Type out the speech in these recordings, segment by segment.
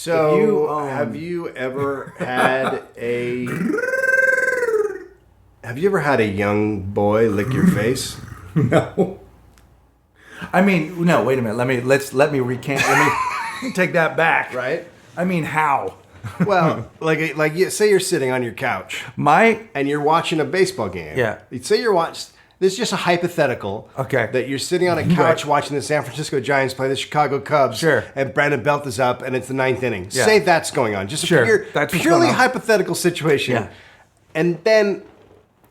So, have you ever had a young boy lick your face? No. I mean, no. Wait a minute. Let me recant. Let me take that back. Right. I mean, how? Well, say you're sitting on your couch, and you're watching a baseball game. Yeah. Say you're watching. This is just a hypothetical. Okay. That you're sitting on a couch watching the San Francisco Giants play the Chicago Cubs. Sure. And Brandon Belt is up, and it's the 9th inning. Yeah. Say that's going on. Just a purely hypothetical situation. Yeah. And then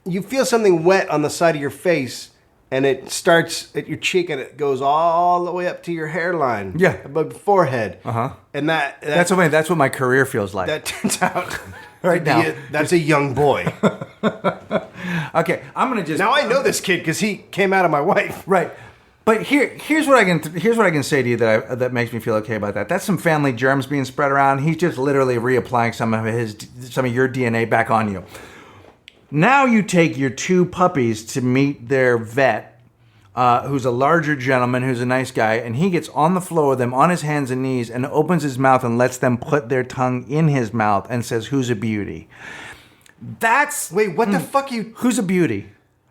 you feel something wet on the side of your face, and it starts at your cheek, and it goes all the way up to your hairline. Yeah. Above your forehead. Uh-huh. And that's what my career feels like. That turns out right now. That's a young boy. Okay, I'm gonna just. Now I know this kid because he came out of my wife. Right, but here's what I can say to you that makes me feel okay about that. That's some family germs being spread around. He's just literally reapplying some of your DNA back on you. Now you take your two puppies to meet their vet, who's a larger gentleman, who's a nice guy, and he gets on the floor with them on his hands and knees and opens his mouth and lets them put their tongue in his mouth and says, "Who's a beauty?" Wait, what the fuck Who's a beauty?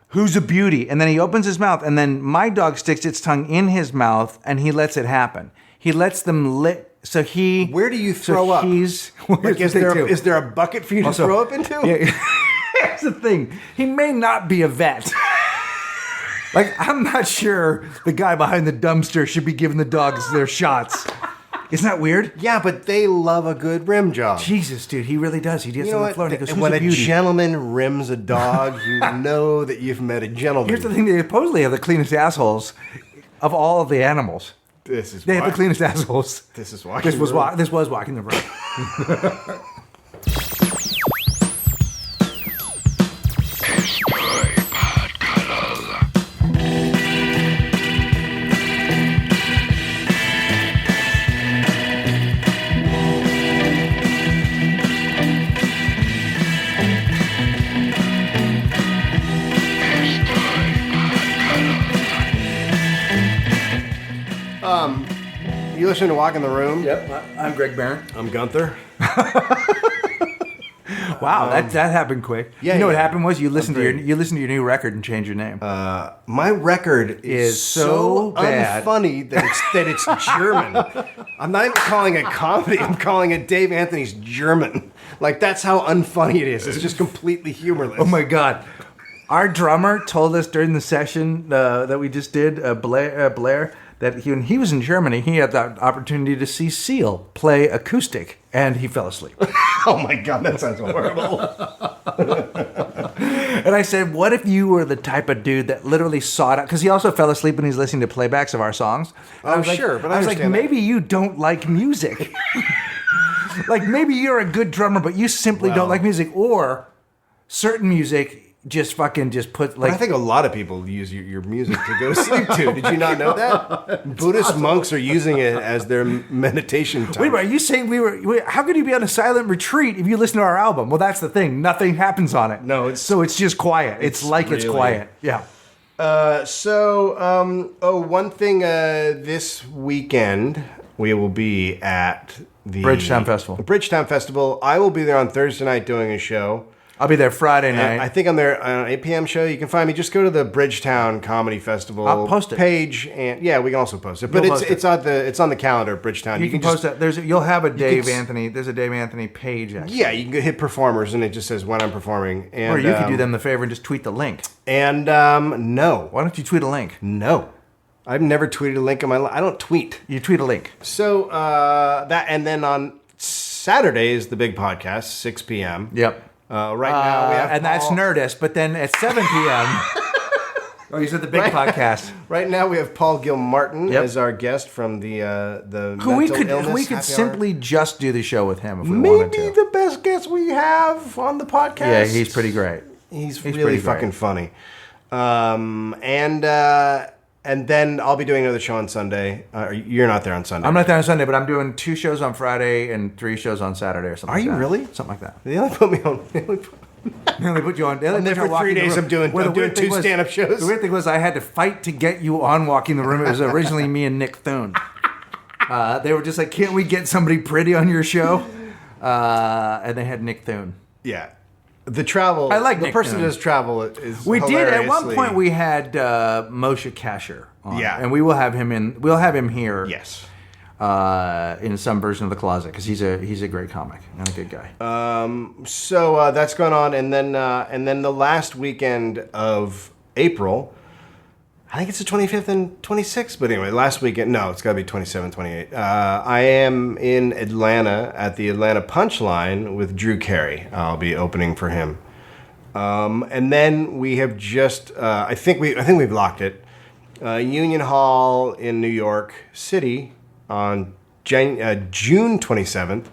Who's a beauty? And then he opens his mouth, and then my dog sticks its tongue in his mouth, and he lets it happen. He lets them lick. So he. Where do you throw up? Is there a bucket for you to throw up into? Yeah. Here's the thing. He may not be a vet. I'm not sure the guy behind the dumpster should be giving the dogs their shots. Isn't that weird? Yeah, but they love a good rim job. Jesus, dude, he really does. He gets on the floor and he goes, "Who's when a beauty?" A gentleman rims a dog, you know that you've met a gentleman. Here's the thing: they supposedly have the cleanest assholes of all of the animals. They have the cleanest assholes. This was walking the road. You listen to Walk in the Room? Yep, I'm Greg Barron. I'm Gunther. Wow, that happened quick. Yeah, you know what happened was you listened to your new record and changed your name. My record is so bad, unfunny that it's German. I'm not even calling it comedy. I'm calling it Dave Anthony's German. That's how unfunny it is. It's just completely humorless. Oh my God. Our drummer told us during the session that we just did, Blair, that when he was in Germany, he had the opportunity to see Seal play acoustic, and he fell asleep. Oh my God, that sounds horrible. And I said, what if you were the type of dude that literally sought out, because he also fell asleep when he's listening to playbacks of our songs. Oh, sure, but I was like, maybe you don't like music. Maybe you're a good drummer, but you simply don't like music, or certain music just put I think a lot of people use your music to go to sleep to. Did you not know that? Buddhist monks are using it as their meditation time. Wait a minute, are you saying how could you be on a silent retreat if you listen to our album? Well, that's the thing. Nothing happens on it. No, so it's just quiet. It's quiet. Yeah. One thing this weekend, we will be at the Bridgetown Festival. I will be there on Thursday night doing a show. I'll be there Friday night. I think I'm there on an 8 p.m. show. You can find me. Just go to the Bridgetown Comedy Festival I'll post it. Page, and yeah, we can also post it. But it's on the calendar of Bridgetown. You can post it. You'll have a Dave Anthony. There's a Dave Anthony page. Actually. Yeah, you can hit performers, and it just says when I'm performing. And, or you could do them the favor and just tweet the link. And no, why don't you tweet a link? No. I've never tweeted a link in my life. I don't tweet. You tweet a link. So and then on Saturday is the big podcast, 6 p.m. Yep. Right now we have and that's Nerdist, but then at 7 p.m. Oh, you said the big podcast. Right now we have Paul Gilmartin as our guest from the mental illness. We could simply just do the show with him if we wanted to. Maybe the best guest we have on the podcast. Yeah, he's pretty great. He's really fucking funny. And then I'll be doing another show on Sunday. You're not there on Sunday. I'm not there on Sunday, but I'm doing 2 shows on Friday and 3 shows on Saturday or something. Are you really? Something like that. They only put me on. They only put you on. And then for 3 days I'm doing 2 stand-up shows. The weird thing was I had to fight to get you on Walking the Room. It was originally me and Nick Thune. They were just like, can't we get somebody pretty on your show? And they had Nick Thune. Yeah. The travel. I like the Nick person Thune. who does travel is We did at one hilariously- point. We had Moshe Kasher on, Yeah. and we will have him in. We'll have him here. Yes. In some version of the closet because he's a great comic and a good guy. So that's going on, and then the last weekend of April, I think it's the 25th and 26th, but anyway, last weekend, no, it's got to be 27, 28. I am in Atlanta at the Atlanta Punchline with Drew Carey. I'll be opening for him. And then we have just, I think we've locked it. Union Hall in New York City on June 27th.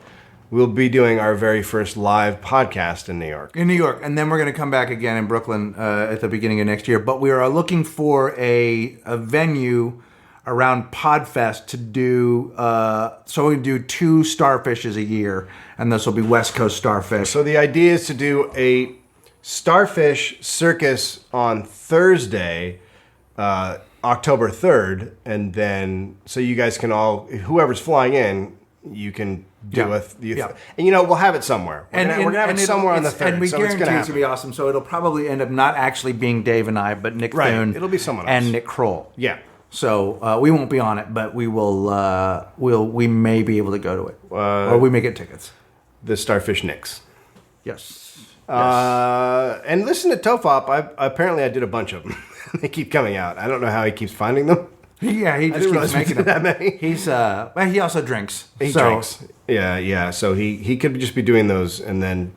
We'll be doing our very first live podcast in New York. In New York, and then we're going to come back again in Brooklyn at the beginning of next year. But we are looking for a venue around Podfest to do. So we do 2 Starfishes a year, and this will be West Coast Starfish. So the idea is to do a Starfish Circus on Thursday, October 3rd, and then so you guys can all, whoever's flying in, you can do and we'll have it somewhere. We're gonna have it somewhere on the 3rd. And we so guarantee it's it's going to be awesome. So it'll probably end up not actually being Dave and I, but Nick Thune. It'll be someone else. And Nick Kroll. Yeah. So we won't be on it, but we will. We may be able to go to it, or we may get tickets. The Starfish Nicks. Yes. And listen to Tofop. Apparently I did a bunch of them. They keep coming out. I don't know how he keeps finding them. Yeah, he just didn't keeps realize we making did them. that many. He's well, he also drinks. He drinks. Yeah. So he could just be doing those, and then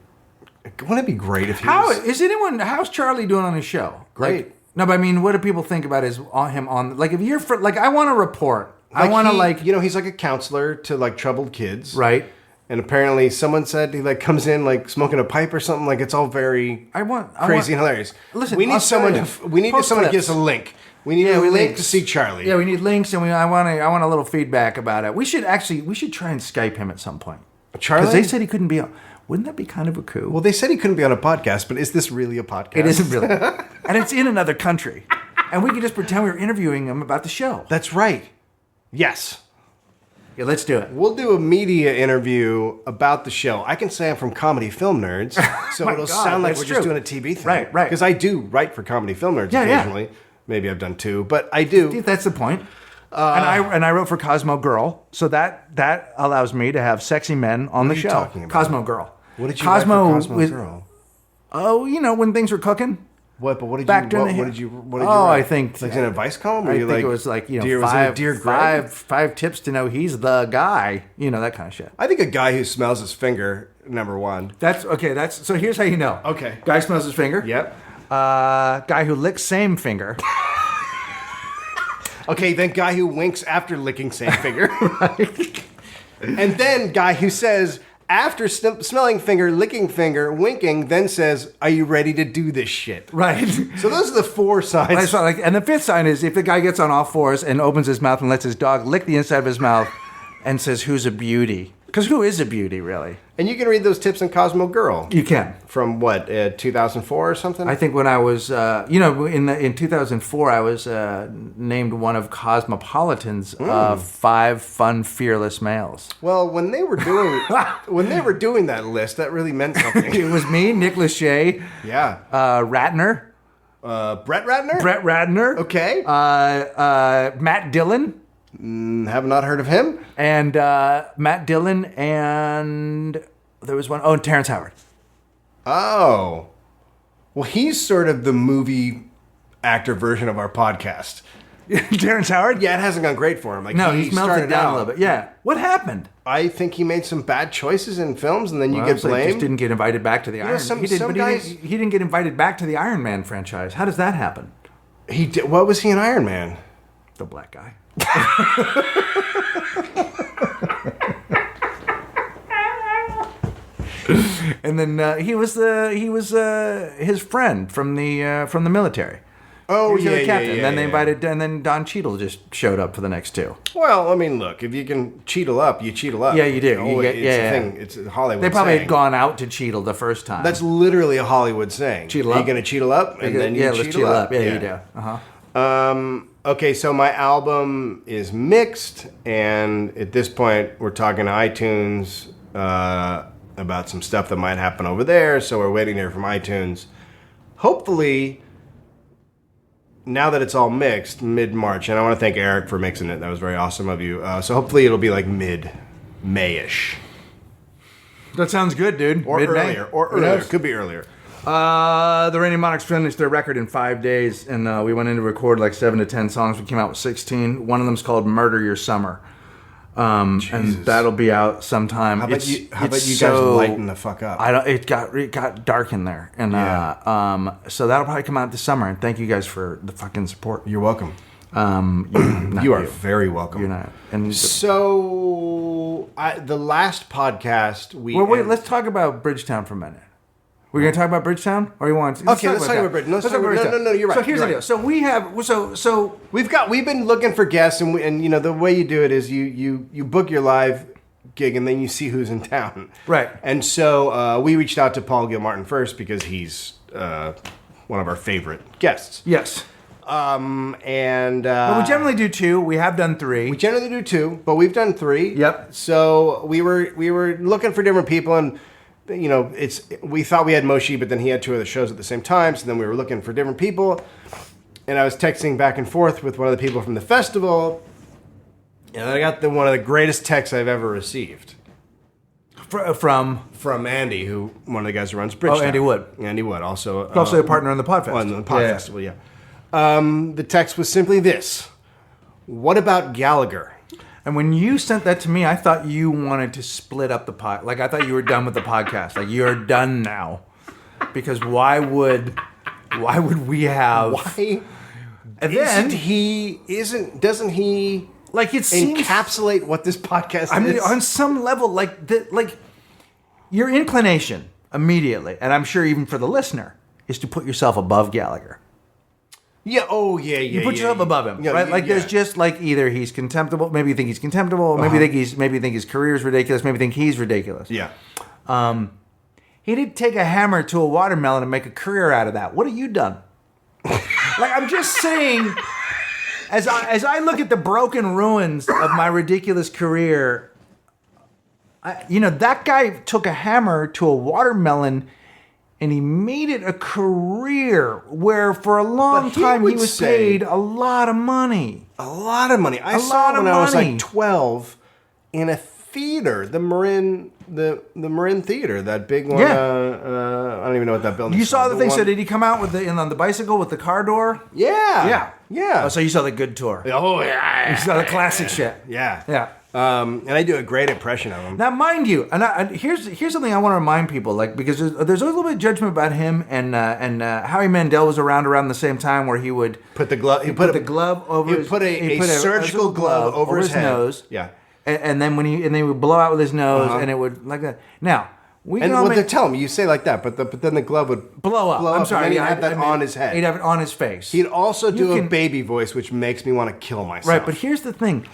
wouldn't it be great if he was... How's Charlie doing on his show? Great. Like, no, but I mean, what do people think about him on? Like, if you're I want to report. I want to he's like a counselor to like troubled kids, right? And apparently, someone said he like comes in like smoking a pipe or something. Like it's all very crazy and hilarious. Listen, we need someone to give us a link. We need a link links. to see Charlie. Yeah, we need links, and I want a little feedback about it. We should try and Skype him at some point. Charlie, because they said he couldn't be on. Wouldn't that be kind of a coup? Well, they said he couldn't be on a podcast, but is this really a podcast? It isn't really, and it's in another country, and we can just pretend we were interviewing him about the show. That's right. Yes. Yeah, let's do it. We'll do a media interview about the show. I can say I'm from Comedy Film Nerds, so it'll sound like we're just doing a TV thing. Right. Because I do write for Comedy Film Nerds occasionally. Yeah. Maybe I've done 2, but I do. That's the point. And I wrote for Cosmo Girl, so that allows me to have sexy men on the show. What are you talking about? Cosmo Girl. What did you write for Cosmo Girl? Oh, when things were cooking. What? But what did you write? I think like in an advice column. I think it was like five tips to know he's the guy. That kind of shit. I think a guy who smells his finger, number 1. That's okay. So here's how you know. Okay. Guy smells his finger. Yep. Guy who licks same finger. Okay, then guy who winks after licking same finger. Right. And then guy who says after smelling finger, licking finger, winking, then says, "Are you ready to do this shit?" Right. So those are the 4 signs. Right, and the 5th sign is if the guy gets on all 4s and opens his mouth and lets his dog lick the inside of his mouth and says, "Who's a beauty?" Because who is a beauty, really? And you can read those tips in Cosmo Girl. You can. From what, 2004 or something? I think when I was, in 2004, I was named one of Cosmopolitan's 5 fun, fearless males. Well, when they were doing that list, that really meant something. It was me, Nick Lachey, Ratner, Brett Ratner. Brett Ratner. Okay. Matt Dillon. Have not heard of him. And Matt Dillon, and there was one. Oh, and Terrence Howard. Oh. Well, he's sort of the movie actor version of our podcast. Terrence Howard? Yeah, it hasn't gone great for him. Like, no, he's melted down a little bit. Yeah. What happened? I think he made some bad choices in films, and then you get blamed. He just didn't get invited back to the Iron Man. He didn't get invited back to the Iron Man franchise. How does that happen? He did. What was he in Iron Man? The black guy. And then he was his friend from the military. Oh, yeah, captain. And then they invited, and then Don Cheadle just showed up for the next 2. Well, I mean, look, if you can Cheadle up, you Cheadle up. Yeah, you do. It's a thing. It's a Hollywood. They probably saying. had gone out to Cheadle the first time. That's literally a Hollywood saying. Cheadle up. Are you going to Cheadle up? And then you let's Cheadle up. Yeah, you do. Okay, so my album is mixed, and at this point, we're talking to iTunes about some stuff that might happen over there. So we're waiting here from iTunes. Hopefully, now that it's all mixed, mid-March, and I want to thank Eric for mixing it. That was very awesome of you. So hopefully, it'll be like mid-May-ish. That sounds good, dude. Or Mid-May. earlier. Could be earlier. The Reigning Monarchs finished their record in 5 days, and we went in to record like 7 to 10 songs. We came out with 16. One of them's called "Murder Your Summer," and that'll be out sometime. How about you guys lighten the fuck up? It got dark in there, and so that'll probably come out this summer. And thank you guys for the fucking support. You're welcome. You are very welcome. You're not. And so the last podcast wait. Let's talk about Bridgetown for a minute. We're going to talk about Bridgetown, or you want? Let's talk about Bridgetown. No, you're right. So here's the deal. So we have. So we've been looking for guests, and you know the way you do it is you book your live gig, and then you see who's in town. Right. And so we reached out to Paul Gilmartin first because he's one of our favorite guests. Yes. But we generally do 2. We have done 3. We generally do 2, but we've done 3. Yep. So we were looking for different people, and you know, we thought we had Moshe, but then he had 2 other shows at the same time. So then we were looking for different people, and I was texting back and forth with one of the people from the festival, and I got one of the greatest texts I've ever received from Andy, one of the guys who runs Bridgetown. Oh, Andy Wood. Andy Wood, also a partner in the Podfest. On the Pod Festival, yeah. The text was simply this: "What about Gallagher?" And when you sent that to me, I thought you wanted to split up the pod. Like, I thought you were done with the podcast. Like, you're done now. Because why would we have... Why? And then... Doesn't he... Like, it seems... encapsulate what this podcast is? I mean, on some level, like your inclination immediately, and I'm sure even for the listener, is to put yourself above Gallagher. Yeah. Oh, yeah. You put yourself above him, right? Like there's just like either he's contemptible, maybe you think he's contemptible, maybe you think his career is ridiculous, maybe you think he's ridiculous. Yeah. He didn't take a hammer to a watermelon and make a career out of that. What have you done? Like I'm just saying, as I look at the broken ruins of my ridiculous career, that guy took a hammer to a watermelon. And he made it a career where for a long time he was paid a lot of money. A lot of money. I saw it when I was like 12 in a theater, the Marin Theater, that big one. Yeah. I don't even know what that building is. You saw the thing, so did he come out on the bicycle with the car door? Yeah. Oh, so you saw the good tour. Oh, yeah. You saw the classic shit. Yeah. Yeah. And I do a great impression of him. Now, mind you, and here's something I want to remind people, like because there's a little bit of judgment about him, and Howie Mandel was around the same time where he would put the glove. He put the glove over. He put a surgical glove over his head. nose. Yeah, and then then he would blow out with his nose, and it would like that. Now tell him you say like that, but then the glove would blow up. I'm sorry, and he'd have that on his head. He'd have it on his face. He'd also do a baby voice, which makes me want to kill myself. Right, but here's the thing.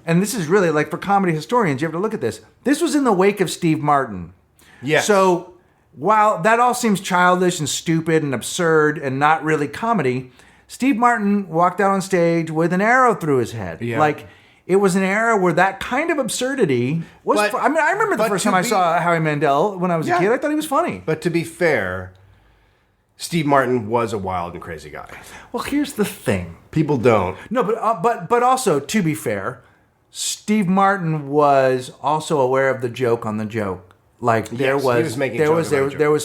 And this is really, like, for comedy historians, you have to look at this. This was in the wake of Steve Martin. Yeah. So, while that all seems childish and stupid and absurd and not really comedy, Steve Martin walked out on stage with an arrow through his head. Yeah. Like, it was an era where that kind of absurdity was... I remember the first time I saw Howie Mandel when I was a kid. I thought he was funny. But to be fair, Steve Martin was a wild and crazy guy. Well, here's the thing. People don't. No, but also, to be fair... Steve Martin was also aware of the joke on the joke. Like there was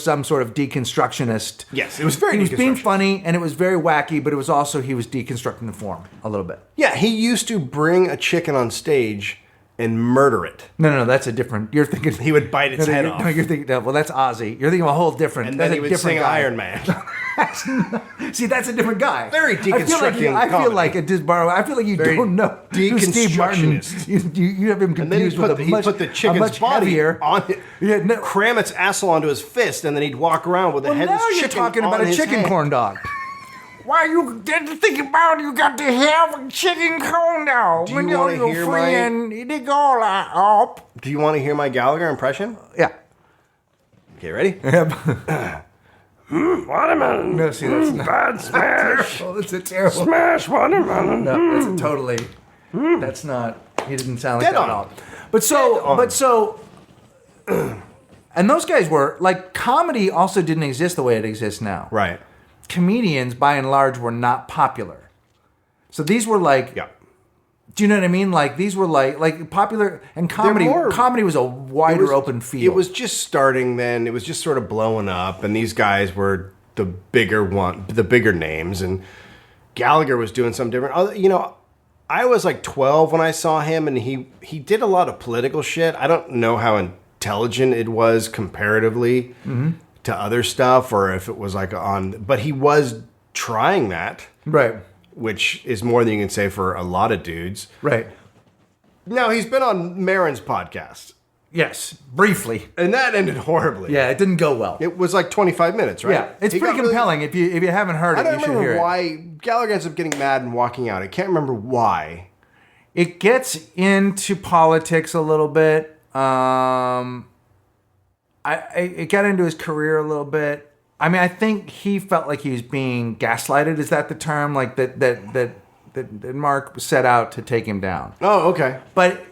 some sort of deconstructionist. Yes, it was very. He was being funny, and it was very wacky, but it was also he was deconstructing the form a little bit. Yeah, he used to bring a chicken on stage and murder it. No, that's a different. You're thinking he would bite its head off. No, you're thinking. Well, that's Ozzy. You're thinking of a whole different. And then he would sing guy. Iron Man. See, that's a different guy. Very deconstructing. I feel like you very don't know who Steve Martin. You have him confused with he put the chicken's body on it. Yeah, cram its asshole onto his fist, and then he'd walk around with a headless chicken. Now you're talking about a chicken corn dog. Why you didn't think about you got to have a chicken corn dog? Do you want to hear Do you want to hear my Gallagher impression? Yeah. Okay, ready? Watermelon. No, see, that's not Bad smash. terrible. That's a terrible. Smash watermelon. No, that's a totally. That's not. He didn't sound like Dead that on. at all. But so, and those guys were like, comedy also didn't exist the way it exists now. Right. Comedians, by and large, were not popular. So these were like. Yeah. Do you know what I mean? Like these were like popular, and comedy. Comedy was a wider open field. It was just starting then. It was just sort of blowing up, and these guys were the bigger names, and Gallagher was doing something different. You know, I was like 12 when I saw him, and he did a lot of political shit. I don't know how intelligent it was comparatively to other stuff, or if it was like but he was trying that. right. Which is more than you can say for a lot of dudes. Right. Now, he's been on Maron's podcast, Yes. Briefly. and that ended horribly. Yeah, it didn't go well. It was like 25 minutes, right? Yeah, it's He pretty got really- compelling. If you haven't heard I it, don't you should remember hear it. why Gallagher ends up getting mad and walking out. I can't remember why. It gets into politics a little bit. It got into his career a little bit. I mean, I think he felt like he was being gaslighted. Is that the term? Like that Mark set out to take him down. Oh, okay. But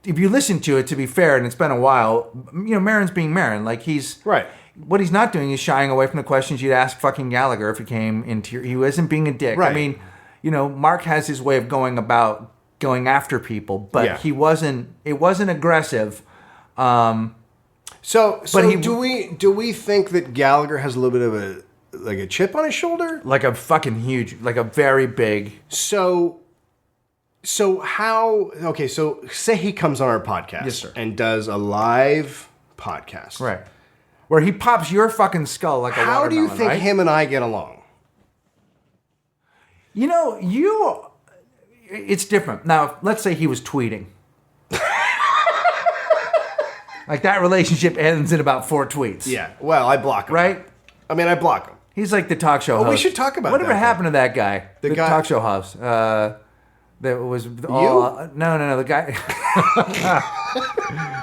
if you listen to it, to be fair, and it's been a while, you know, Maron's being Maron. Like he's Right. What he's not doing is shying away from the questions you'd ask fucking Gallagher if he came into your. He wasn't being a dick. Right. I mean, you know, Mark has his way of going after people, but Yeah. he wasn't. It wasn't aggressive. So he- do we think that Gallagher has a little bit of a chip on his shoulder? Like a fucking huge, like a very big. So how? Okay, so say he comes on our podcast, Yes, sir. and does a live podcast, Right. Where he pops your fucking skull like a How do you watermelon, think right? him and I get along? You know, it's different. Now, let's say he was tweeting. Like that relationship ends in about 4 tweets. Yeah. Well, I block him. Right? I mean, I block him. He's like the talk show Oh, host. we should talk about whatever that, happened to that guy. The guy- talk show host. That was all, no, the guy.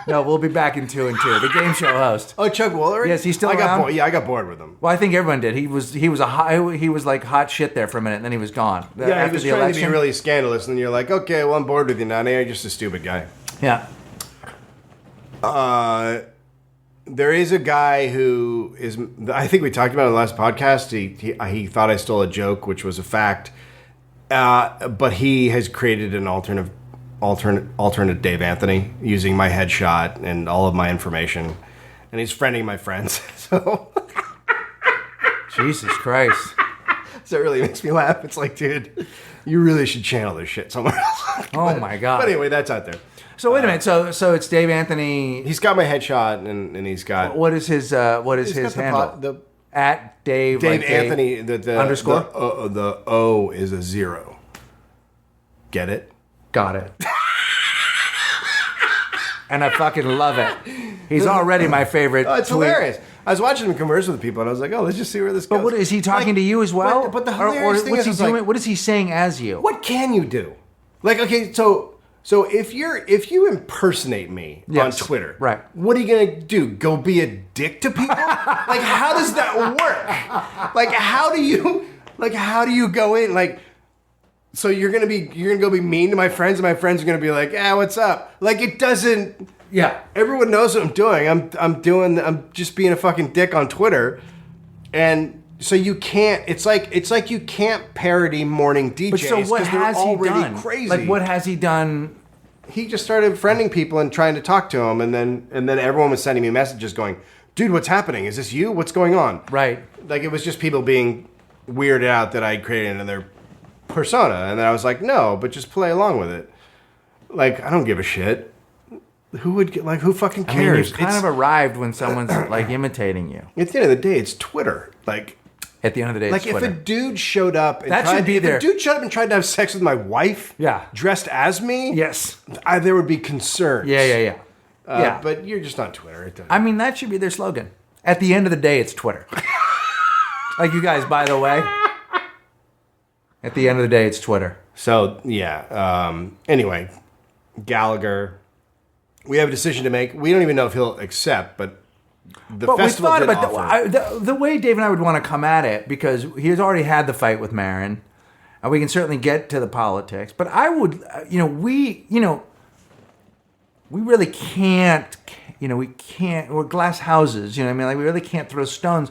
No, we'll be back in 2 and 2. The game show host. Oh, Chuck Woolery? Yes, he's still I got around? bored. Yeah, I got bored with him. Well, I think everyone did. He was like hot shit there for a minute, and then he was gone. Yeah, he After was the trying election. to be really scandalous, and you're like, okay, well, I'm bored with you now. Now you're just a stupid guy. Yeah. There is a guy who is. I think we talked about it in the last podcast. He thought I stole a joke, which was a fact. But he has created an alternate Dave Anthony using my headshot and all of my information, and he's friending my friends. So Jesus Christ. that really makes me laugh. It's like, dude, you really should channel this shit somewhere else. Oh my God. But anyway, that's out there. So wait a minute. So it's Dave Anthony. He's got my headshot, and he's got What is his he's got handle? the At Dave Dave like Anthony. The underscore? The O is a 0. Get it? Got it. And I fucking love it. He's already my favorite. Oh, it's tweet. hilarious. I was watching him converse with people, and I was like, "Oh, let's just see where this goes." But what is he talking to you as well? But the hilarious thing what's he is, doing? like, What is he saying as you? what can you do? Like, okay, so if you impersonate me on Yes, Twitter, right. What are you gonna do? Go be a dick to people? Like, how does that work? Like, how do you go in? Like, so you're gonna go be mean to my friends, and my friends are gonna be like, what's up? Like, it doesn't. Yeah. Everyone knows what I'm doing. I'm just being a fucking dick on Twitter, and so you can't. It's like you can't parody morning DJs. But so what 'cause they're has he already done? Crazy. Like what has he done? He just started friending people and trying to talk to them, and then everyone was sending me messages going, "Dude, what's happening? Is this you? What's going on?" Right. Like it was just people being weirded out that I created another persona, and then I was like, "No, but just play along with it." Like I don't give a shit. Who fucking I mean, cares? you've kind of arrived when someone's like imitating you. At the end of the day, it's Twitter. Like At the end of the day, it's if Twitter. a dude showed up and That should be if there. a dude showed up and tried to have sex with my wife, Yeah. dressed as me, Yes. there would be concerns. Yeah. Yeah. But you're just on Twitter. It doesn't- I mean, that should be their slogan. At the end of the day, it's Twitter. Like you guys, by the way. At the end of the day, it's Twitter. So yeah. Anyway, Gallagher. We have a decision to make. We don't even know if he'll accept, but But festival we thought did about offer. the way Dave and I would want to come at it, because he has already had the fight with Marin, and we can certainly get to the politics. But I would, we really can't, we can't. We're glass houses, you know what I mean? Like, we really can't throw stones.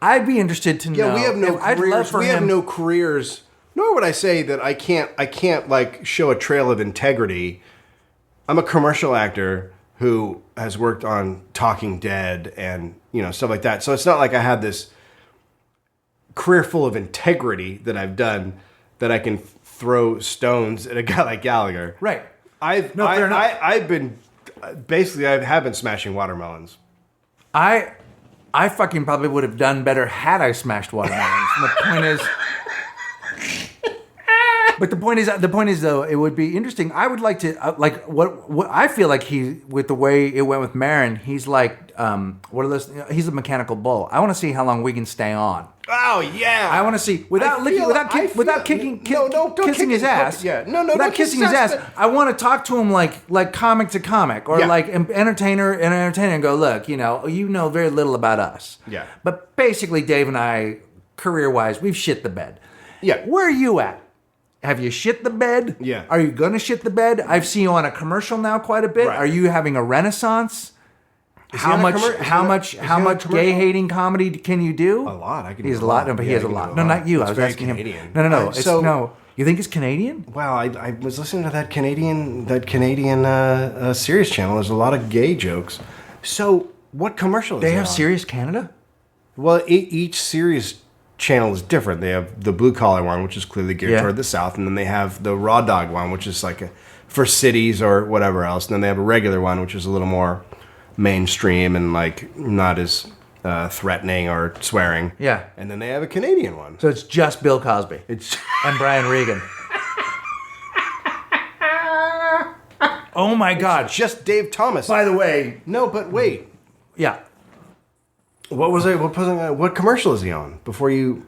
I'd be interested to know. Yeah, we have no I'd love careers. for We him. have no careers. Nor would I say that I can't like show a trail of integrity. I'm a commercial actor who has worked on Talking Dead and stuff like that. So it's not like I have this career full of integrity that I've done that I can throw stones at a guy like Gallagher. Right. I've been smashing watermelons. I fucking probably would have done better had I smashed watermelons. And the point is. But the point is though, it would be interesting. I would like to what I feel like with the way it went with Marin, he's like what are those? He's a mechanical bull. I want to see how long we can stay on. Oh yeah! I want to see without kissing his ass. Yeah, no, without kissing his ass. I want to talk to him like comic to comic, or like entertainer, and go, look, you know very little about us. Yeah. But basically, Dave and I, career wise, we've shit the bed. Yeah. Where are you at? Have you shit the bed? Yeah. Are you going to shit the bed? I've seen you on a commercial now quite a bit. Right. Are you having a renaissance? How much gay hating comedy can you do? A lot. I can. He has do a lot. No, Yeah, but he has I a can lot. do a No, lot. not you. It's I was very asking Canadian. him. No. So, no. You think it's Canadian? Well, I was listening to that Canadian Sirius channel. There's a lot of gay jokes. So, what commercial is They it have on? Sirius Canada? Well, each Sirius channel is different. They have the blue collar one, which is clearly geared toward the South, and then they have the raw dog one, which is like for cities or whatever else. And then they have a regular one, which is a little more mainstream and like not as threatening or swearing. Yeah. And then they have a Canadian one. So it's just Bill Cosby and Brian Regan. Oh my God! Just Dave Thomas. By the way, No, but wait. yeah. What commercial is he on before you?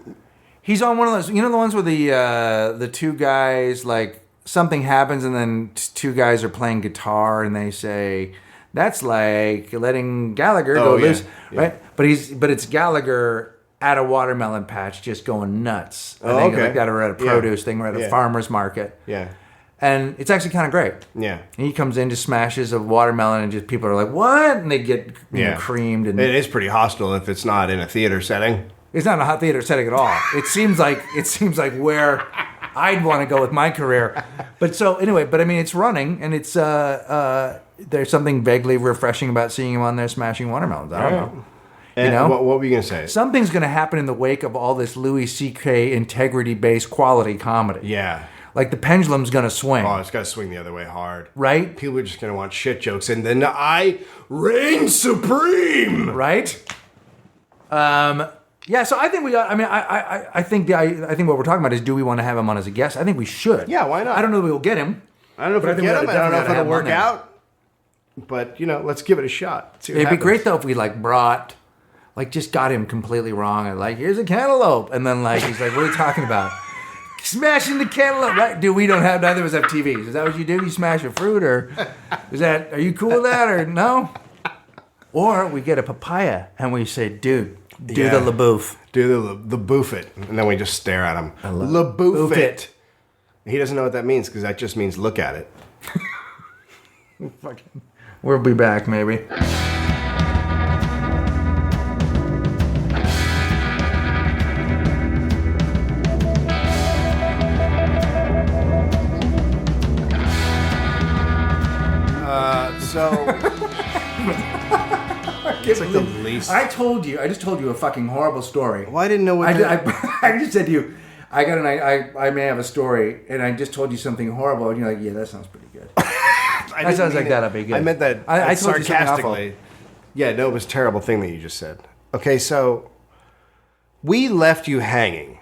He's on one of those, the ones where the two guys, like, something happens and then two guys are playing guitar and they say, that's like letting Gallagher go yeah, loose, yeah. right? But it's Gallagher at a watermelon patch just going nuts. I Oh, think okay. like that, or at a produce thing, or at a farmer's market. Yeah. And it's actually kind of great. Yeah. And he comes in, just smashes a watermelon, and just people are like, what? And they get creamed. And It is pretty hostile if it's not in a theater setting. it's not a hot theater setting at all. It seems like where I'd want to go with my career. But so anyway, I mean, it's running, and it's there's something vaguely refreshing about seeing him on there smashing watermelons. I don't know. And what were you gonna say? Something's going to happen in the wake of all this Louis C.K. integrity-based quality comedy. Yeah. Like the pendulum's going to swing. Oh, it's got to swing the other way hard. Right? People are just going to want shit jokes, and then I reign supreme. Right? Yeah, so I think we got. I mean, I think what we're talking about is, do we want to have him on as a guest? I think we should. Yeah, why not? I don't know if we'll get him. I don't know if But I we'll think get we him. I don't know if definitely it'll gotta work have him on out. But let's give it a shot. See what It'd be happens. great though if we just got him completely wrong and like, here's a cantaloupe, and then like he's like, what are you talking about? Smashing the cantaloupe, right? Dude, neither of us have TVs. Is that what you do? You smash a fruit, or are you cool with that, or no? Or we get a papaya and we say, dude, do the LaBouffe. Do the boof it, and then we just stare at him. LaBouffe Boof it. He doesn't know what that means because that just means look at it. We'll be back, maybe. So it's like the least. I just told you a fucking horrible story. Well, I didn't know what. I just said to you, I may have a story, and I just told you something horrible, and you're like, yeah, that sounds pretty good. That sounds like that'd be good. I meant that I told you something sarcastically. Yeah, no, it was a terrible thing that you just said. Okay, so we left you hanging.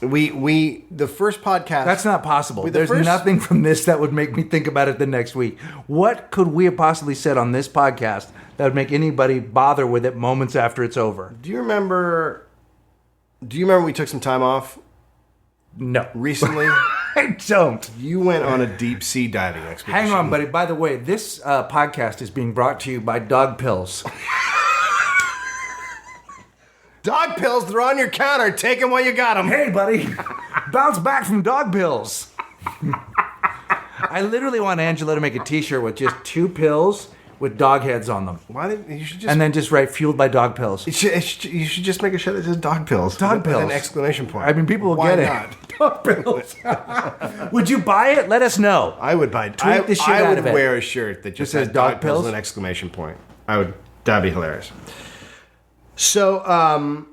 The first podcast. That's not possible. There's nothing from this that would make me think about it the next week. What could we have possibly said on this podcast that would make anybody bother with it moments after it's over? Do you remember we took some time off No. recently? I don't. You went on a deep sea diving expedition. Hang on, buddy. By the way, this podcast is being brought to you by Dog Pills. Dog pills, they're on your counter. Take them while you got them. Hey, buddy. Bounce back from dog pills. I literally want Angela to make a t-shirt with just 2 pills with dog heads on them. Why didn't you should just And then just write fueled by dog pills. you should just make a shirt that says dog pills. Dog With pills. an exclamation point. I mean, people will Why get not? it. Dog pills. Would you buy it? Let us know. I would buy. Tweet the shit I out would of it. wear a shirt that just says says dog dog pills pills? with an exclamation point. That'd be hilarious. So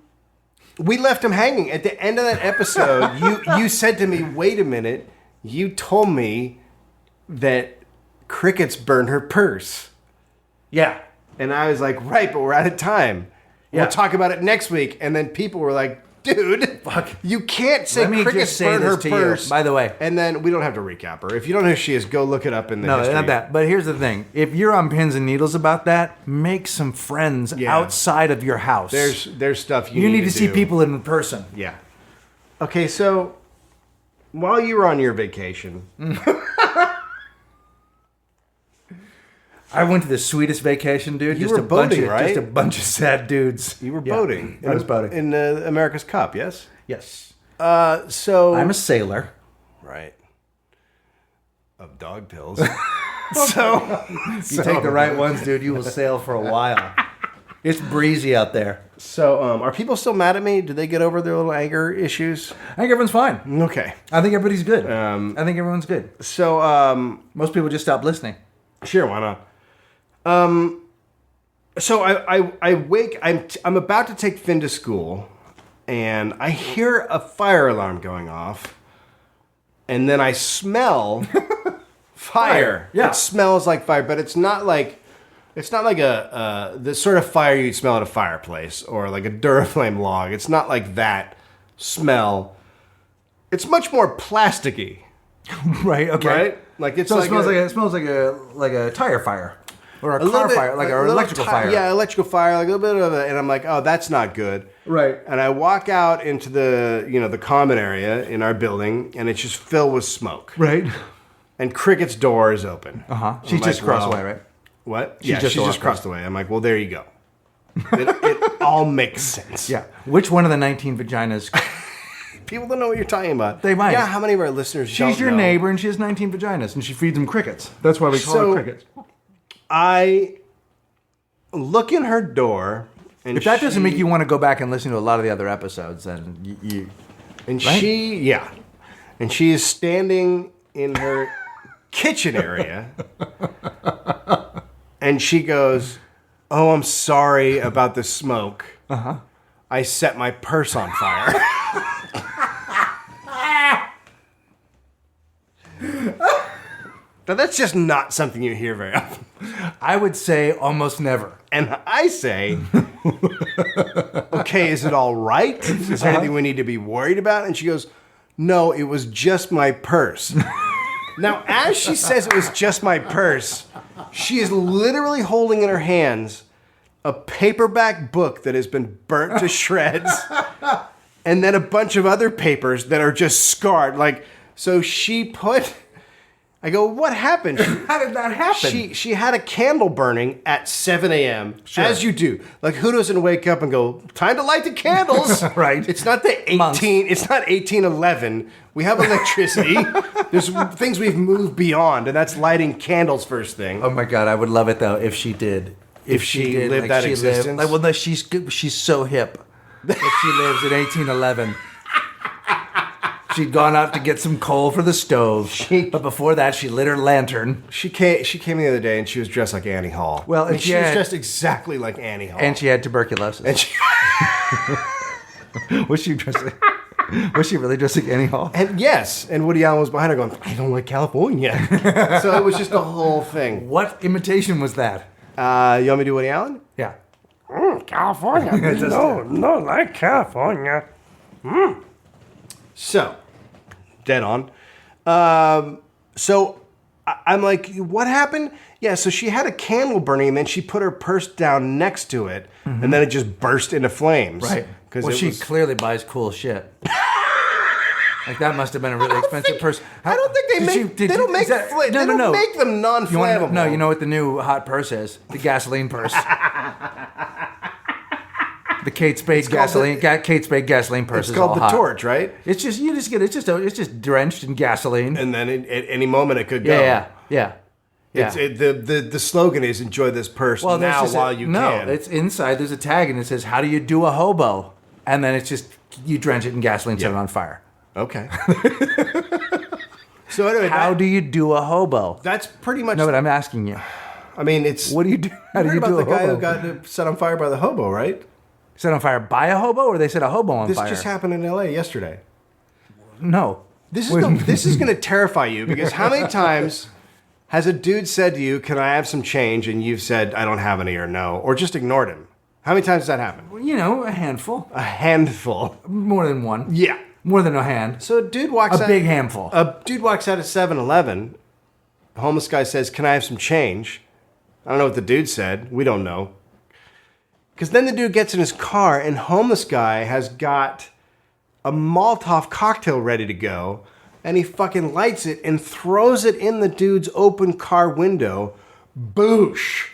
we left him hanging at the end of that episode. you said to me, "Wait a minute." You told me that crickets burned her purse, Yeah. and I was like, "Right, but we're out of time. Yeah. We'll talk about it next week." And then people were like, "Dude, Fuck. you can't say Let me crickets just say burned her this to you, purse." by the way. And then we don't have to recap her. If you don't know who she is, go look it up in the No, history. not that. But here's the thing. If you're on pins and needles about that, make some friends Yeah. outside of your house. There's stuff you need to see do. people in person. Yeah. Okay, so while you were on your vacation, I went to the sweetest vacation, dude. You Just were a bunch boating, of right? just a bunch of sad dudes. you were Yeah, boating. I was boating. in America's Cup. Yes. Yes. So I'm a sailor. right of dog pills. so You take the right ones, dude. You will sail for a while. It's breezy out there. So are people still mad at me? Did they get over their little anger issues? I think everyone's fine. Okay. I think everybody's good. I think everyone's good. So Most people just stop listening. sure, why not? So I wake. I'm about to take Finn to school, and I hear a fire alarm going off, and then I smell fire. Yeah. It smells like fire, but it's not like a the sort of fire you'd smell at a fireplace or like a Duraflame log. It's not like that smell. It's much more plasticky, Right. Okay. right? Like it's So like it smells like a tire fire or a car fire, like an little electrical fire. Yeah, electrical fire, like a little bit of it. And I'm like, oh, that's not good. Right. And I walk out into the common area in our building, and it's just filled with smoke. Right. And Cricket's door is open. She's I'm just like, crossed well, away, right? What? She's just she's just off. crossed away. I'm like, well, there you go. It all makes sense. Yeah. Which one of the 19 vaginas? People don't know what you're talking about. They might. Yeah, how many of our listeners She's don't your know? neighbor, and she has 19 vaginas, and she feeds them crickets. That's why we call So- her crickets. I look in her door, and If that doesn't make you want to go back and listen to a lot of the other episodes, then you And Right? she is standing in her kitchen area, and she goes, "Oh, I'm sorry about the smoke. I set my purse on fire." Now that's just not something you hear very often. I would say almost never. And I say, "Okay, is it all right? Is there anything we need to be worried about?" And she goes, "No, it was just my purse." Now, as she says it was just my purse, she is literally holding in her hands a paperback book that has been burnt to shreds, and then a bunch of other papers that are just scarred. Like, so she put. I go, what happened? How did that happen? She had a candle burning at 7 a.m. As you do. Like, who doesn't wake up and go, time to light the candles? Right. It's not the 18. Monks. It's not 1811. We have electricity. There's things we've moved beyond, and that's lighting candles first thing. Oh my god, I would love it though if she did. If she lived that existence? Like, well, no, she's so hip. If she lives in 1811. She'd gone out to get some coal for the stove, but before that, she lit her lantern. She came the other day, and she was dressed like Annie Hall. Well, I mean, and she she was had- dressed exactly like Annie Hall. And she had tuberculosis. And she, Was she dressed like, was she really dressed like Annie Hall? and yes, and Woody Allen was behind her going, I don't like California. So it was just a whole thing. What imitation was that? You want me to do Woody Allen? Yeah. California. No, like California. So, dead on. So I'm like, what happened? Yeah, so she had a candle burning, and then she put her purse down next to it, and then it just burst into flames. Right. Because Well, she clearly buys cool shit. Like that must have been a really expensive purse. I don't think they make. They don't make. They don't make them You wanna, non-flammable. no, you know what the new hot purse is? The gasoline purse. The Kate Spade gasoline. Kate Spade gasoline purse. It's called the torch, right? It's just drenched in gasoline. And then at any moment it could go. Yeah. The slogan is "Enjoy this purse now while you can." No, it's inside. There's a tag and it says, "How do you do a hobo?" And then it's just you drench it in gasoline, set it on fire. Okay. So anyway, how do you do a hobo? That's pretty much. No, but I'm asking you. I mean, it's. What do you do? How do you do a the guy hobo? who got set on fire by the hobo, right? Set on fire by a hobo, or they set a hobo on fire? This just happened in L.A. yesterday. No. This is going to terrify you because how many times has a dude said to you, "Can I have some change?" and you've said, "I don't have any," or "No," or just ignored him? How many times does that happen? You know, a handful. A handful. More than one. Yeah. More than a hand. So a dude walks out. A big handful. A dude walks out of 7-Eleven. The homeless guy says, "Can I have some change?" I don't know what the dude said. We don't know. Because then the dude gets in his car and homeless guy has got a Molotov cocktail ready to go. And he fucking lights it and throws it in the dude's open car window. Boosh.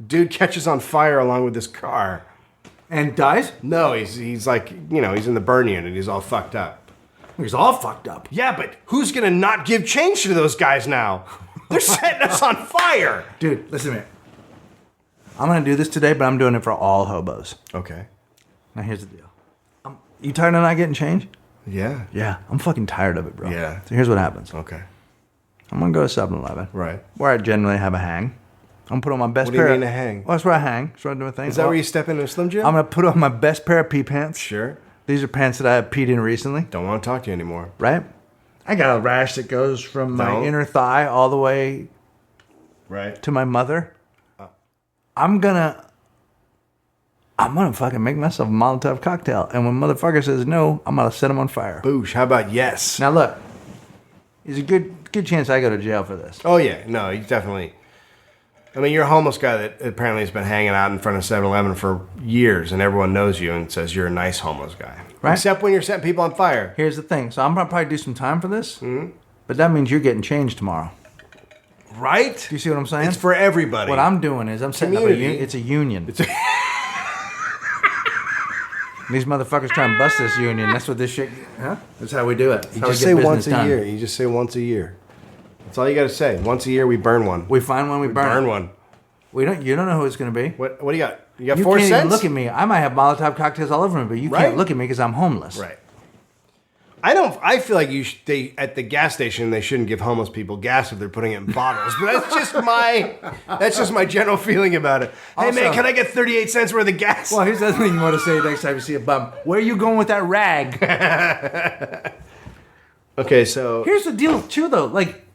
Dude catches on fire along with his car. And dies? No, he's like, he's in the burn unit. He's all fucked up. He's all fucked up. Yeah, but who's going to not give change to those guys now? They're setting us on fire. Dude, listen to me. I'm going to do this today, but I'm doing it for all hobos. Okay. Now, here's the deal. You tired of not getting change? Yeah. Yeah, I'm fucking tired of it, bro. Yeah. So here's what happens. Okay. I'm going to go to 7-Eleven. Right. Where I generally have a hang. I'm going to put on my best What do you pair. mean a hang? Well, that's where I hang. That's where I do a thing. Is that where you step into a Slim Jim? I'm going to put on my best pair of pee pants. Sure. These are pants that I have peed in recently. Don't want to talk to you anymore. Right? I got a rash that goes from my inner thigh all the way to my mother. I'm gonna fucking make myself a Molotov cocktail. And when motherfucker says no, I'm gonna set him on fire. Boosh. How about yes? Now look, there's a good chance I go to jail for this. Oh, yeah. No, you definitely... I mean, you're a homeless guy that apparently has been hanging out in front of 7-Eleven for years, and everyone knows you and says you're a nice homeless guy. Right. Except when you're setting people on fire. Here's the thing. So I'm gonna probably do some time for this, but that means you're getting changed tomorrow. Right? Do you see what I'm saying? It's for everybody. What I'm doing is I'm setting up it's a union. These motherfuckers try and bust this union. That's what this shit... Huh? That's how we do it. That's You how just we get say once business a done. year. You just say once a year. That's all you got to say. Once a year, we burn one. We find one, we burn Burn it. one. You don't know who it's going to be. What do you got? You got You 4 can't cents? even look at me. I might have Molotov cocktails all over me, but you Right. can't look at me because I'm homeless. Right. I feel like they at the gas station they shouldn't give homeless people gas if they're putting it in bottles. But that's just my general feeling about it. Hey Also- man, can I get 38 cents worth of gas? Well, here's the other thing you want to say next time you see a bum. Where are you going with that rag? Okay, so Here's the deal, too, though. Like,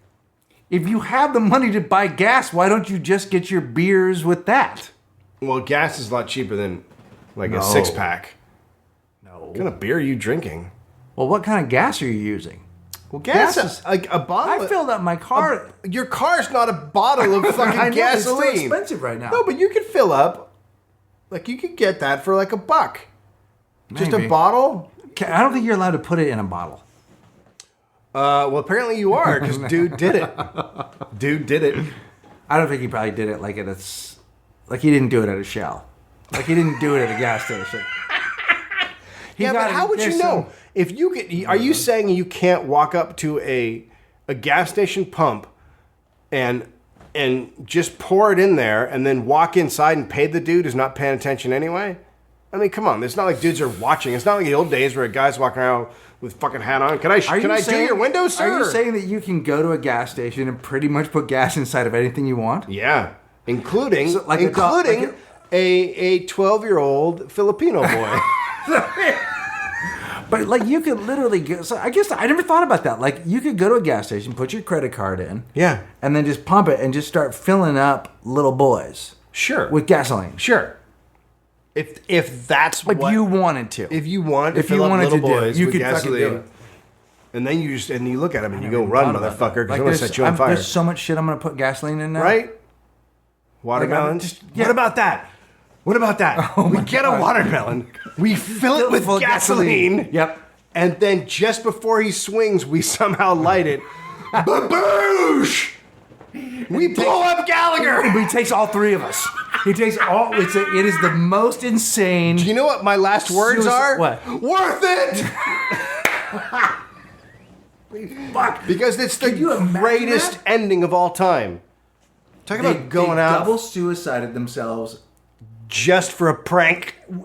if you have the money to buy gas, why don't you just get your beers with that? well, gas is a lot cheaper than like No. a 6-pack. No. What kind of beer are you drinking? Well, what kind of gas are you using? Well, gas Gas is like a bottle. I filled up my car. Your car's not a bottle of fucking I know, gasoline. it's too expensive right now. No, but you could fill up. Like you could get that for like $1. Just a Maybe. bottle. I don't think you're allowed to put it in a bottle. Well, apparently you are because dude did it. Dude did it. I don't think he probably did it like he didn't do it at a Shell. Like he didn't do it at a gas station. Yeah, but how would you know? If you could, are you saying you can't walk up to a gas station pump and just pour it in there and then walk inside and pay the dude who's not paying attention anyway? I mean, come on. It's not like dudes are watching. It's not like the old days where a guy's walking around with fucking hat on. Can I do your windows, sir? Are you saying that you can go to a gas station and pretty much put gas inside of anything you want? Yeah, including So, like a 12-year-old Filipino boy. But like you could literally go. So I guess I never thought about that. Like you could go to a gas station, put your credit card in, Yeah, and then just pump it and just start filling up little boys sure. with gasoline. Sure. If that's Like what you wanted to. if you want to If you fill up wanted little to do it, boys you with could fucking do gasoline, it. and then you look at him and you never go, even "Run, thought about motherfucker!" Because that. I'm gonna set you on fire. There's so much shit I'm gonna put gasoline in now. Right? Watermelons. yeah. What about that? What about that? we get a watermelon, we fill it with full of gasoline. Yep. And then just before he swings, we somehow light it. Baboosh! We blow up Gallagher! But it takes all three of us. He takes all. It is the most insane. Do you know what my last words are? What? Worth it! Fuck. Because it's the you imagine greatest that? ending of all time. Talk about going they out double suicided themselves, just for a prank. and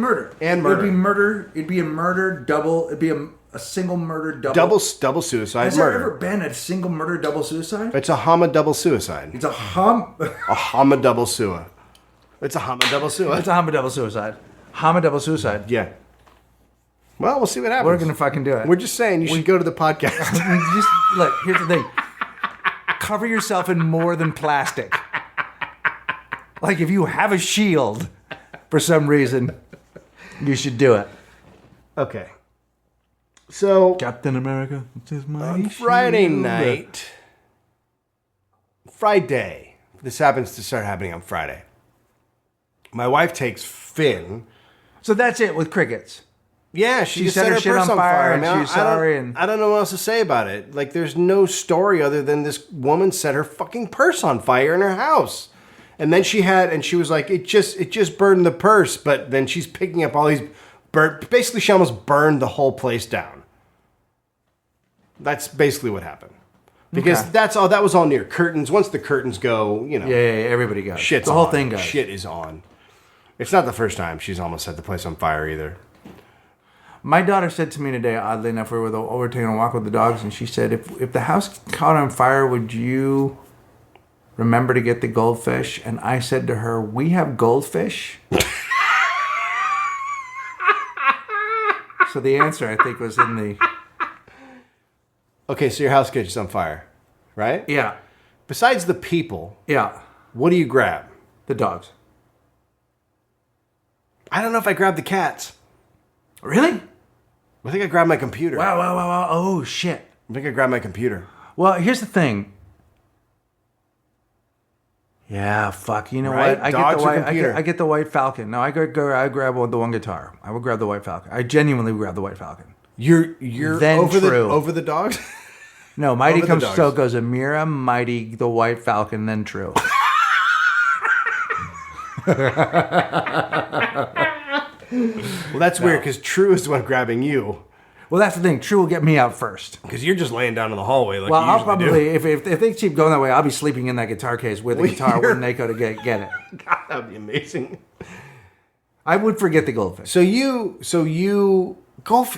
murder. And murder. It'd be murder. It'd be a murder double. It'd be a single murder double. Double suicide Has murder. there ever been a single murder double suicide? It's a Hama double suicide. It's a hum. A Hama double sua. It's a Hama double sua. It's a Hama double suicide. Hama double suicide. Yeah. Well, we'll see what happens. We're gonna fucking do it. We're just saying you should go to the podcast. Just look. Here's the thing. Cover yourself in more than plastic. Like if you have a shield, for some reason, you should do it. Okay. So Captain America, this is my on Friday shield. night, Friday, this happens to start happening on Friday. My wife takes Finn. So that's it with crickets. Yeah, she just set her shit purse on fire and man. she was sorry I don't know what else to say about it. Like, there's no story other than this woman set her fucking purse on fire in her house. And then she was like, it just burned the purse, but then she's picking up all these basically she almost burned the whole place down. That's basically what happened. Because Okay. that was all near curtains. Once the curtains go, Yeah, everybody goes. shit's the whole on. thing goes. Shit is on. It's not the first time she's almost set the place on fire either. My daughter said to me today, oddly enough, we were taking a walk with the dogs, and she said, if the house caught on fire, would you remember to get the goldfish? And I said to her, we have goldfish? So the answer, I think, was in the... Okay, so your house catches on fire, right? Yeah. Besides the people, Yeah. what do you grab? The dogs. I don't know if I grabbed the cats. Really? I think I grabbed my computer. Wow. Oh, shit. I think I grabbed my computer. Well, here's the thing. Yeah, fuck. You know Right? what? Dogs or computer? I get the White Falcon. No, I grab the one guitar. I would grab the White Falcon. I genuinely would grab the White Falcon. You're Then over true. the dogs? No, Mighty Over the comes dogs. so goes Amira, Mighty, the White Falcon, then True. Well, that's weird because True is the one grabbing you. Well, that's the thing. True will get me out first. Because you're just laying down in the hallway like Well, you I'll usually probably, if they keep going that way, I'll be sleeping in that guitar case with the Well, guitar you're- when they go to get it. do. God, that would be amazing. I would forget the goldfish. So you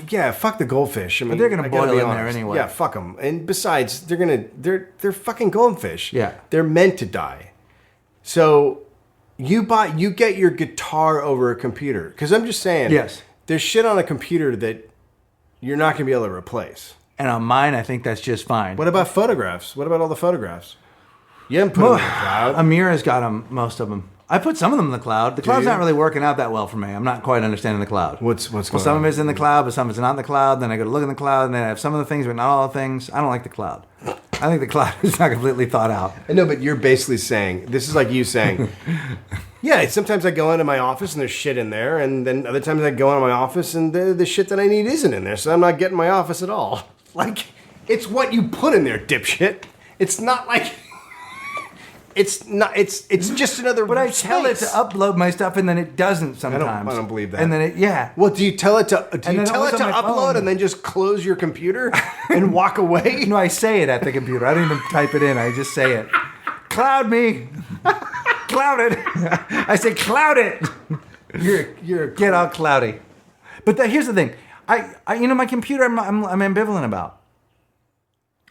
yeah, fuck the goldfish. I mean, they're gonna I gotta boil be in there honest. anyway. Yeah, fuck them. And besides, they're fucking goldfish. Yeah. They're meant to die. So you get your guitar over a computer. Because I'm just saying, Yes. there's shit on a computer that you're not gonna be able to replace. And on mine, I think that's just fine. What about photographs? What about all the photographs? You haven't put them in the cloud. Amira's got them, most of them. I put some of them in the cloud. The cloud's you? not really working out that well for me. I'm not quite understanding the cloud. What's going Well, some on? of it's in the cloud, but some of it's not in the cloud. Then I go to look in the cloud, and then I have some of the things, but not all the things. I don't like the cloud. I think the cloud is not completely thought out. I know, but you're basically saying, this is like you saying, yeah, sometimes I go into my office and there's shit in there, and then other times I go into my office and the shit that I need isn't in there, so I'm not getting my office at all. Like, it's what you put in there, dipshit. It's not like... It's just another But I tell it to space. upload my stuff, and then it doesn't sometimes. I don't believe that. And then yeah. Well, do you tell it to then tell it always to on my upload phone. and then just close your computer and walk away? No, I say it at the computer. I don't even type it in. I just say it. Cloud me. Cloud it. I say cloud it. You're Get all cloudy. But here's the thing. I my computer I'm ambivalent about.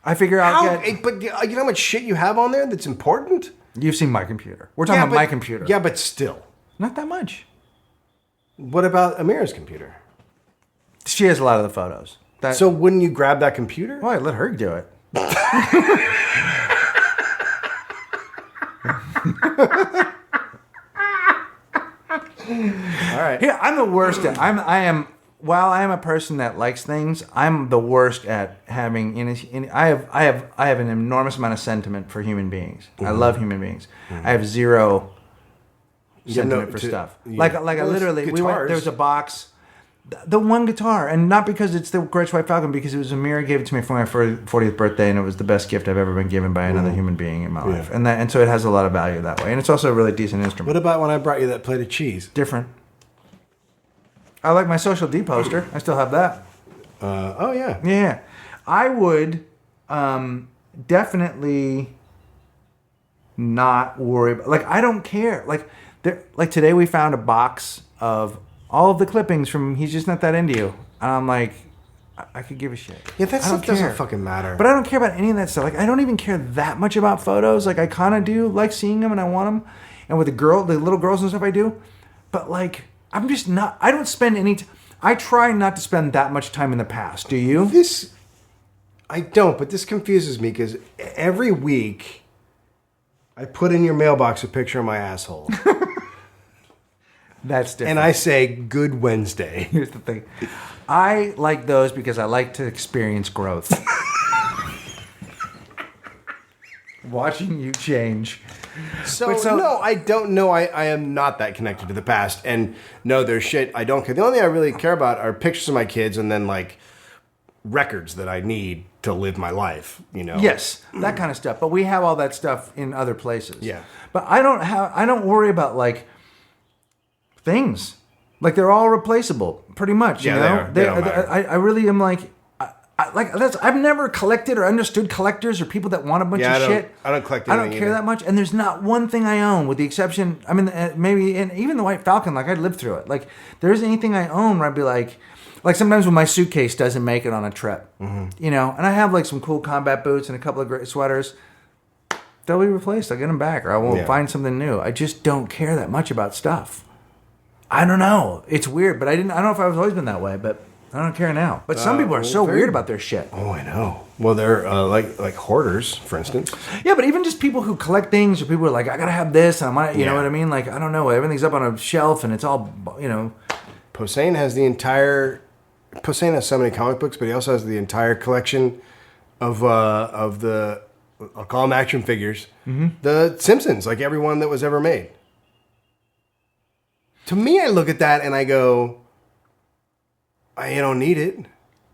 I figure out. But you know how much shit you have on there that's important? You've seen my computer. We're talking about my computer. Yeah, but still. Not that much. What about Amira's computer? She has a lot of the photos. So wouldn't you grab that computer? Why let her do it? All right. Yeah, I'm the worst at. While I am a person that likes things, I'm the worst at having. I have an enormous amount of sentiment for human beings. I love human beings. I have zero sentiment for stuff. yeah. Like I Well, it's literally we went. guitars. There was a box. The one guitar, and not because it's the Gretsch White Falcon, because it was Amira gave it to me for my 40th birthday, and it was the best gift I've ever been given by another human being in my life, and so it has a lot of value that way, and it's also a really decent instrument. What about when I brought you that plate of cheese? Different. I like my Social D poster. I still have that. Oh yeah. Yeah, I would definitely not worry about, like, I don't care. Like today we found a box of all of the clippings from He's Just Not That Into You. And I'm like, I could give a shit. Yeah, that I don't stuff doesn't care. fucking matter. But I don't care about any of that stuff. Like, I don't even care that much about photos. Like, I kind of do like seeing them and I want them. And with the little girls and stuff I do. But like, I'm just not, I don't spend any I try not to spend that much time in the past. Do you? I don't, but this confuses me because every week I put in your mailbox a picture of my asshole. That's different. And I say, good Wednesday. Here's the thing. I like those because I like to experience growth. Watching you change. So no, I don't know. I am not that connected to the past. And no, there's shit I don't care. The only thing I really care about are pictures of my kids and then like records that I need to live my life, you know? Yes, that kind of stuff. But we have all that stuff in other places. Yeah. But I don't worry about like things. Like they're all replaceable, pretty much. Yeah, you know? they don't matter. I really am like, I've never collected or understood collectors or people that want a bunch of shit. I don't collect I don't anything care either. that much, and there's not one thing I own, with the exception. I mean, maybe, and even the White Falcon. Like, I'd lived through it. Like, there isn't anything I own where I'd be like sometimes when my suitcase doesn't make it on a trip, you know. And I have like some cool combat boots and a couple of great sweaters. They'll be replaced. I'll get them back, or I will find something new. I just don't care that much about stuff. I don't know. It's weird, but I don't know if I've always been that way, but I don't care now. But some people are so weird about their shit. Oh, I know. Well, they're like hoarders, for instance. Yeah, but even just people who collect things, or people who are like, I gotta have this, and you know what I mean? Like, I don't know, everything's up on a shelf, and it's all, you know. Posehn has Posehn has so many comic books, but he also has the entire collection of the, I'll call them action figures, the Simpsons, like every one that was ever made. To me, I look at that and I go, I don't need it,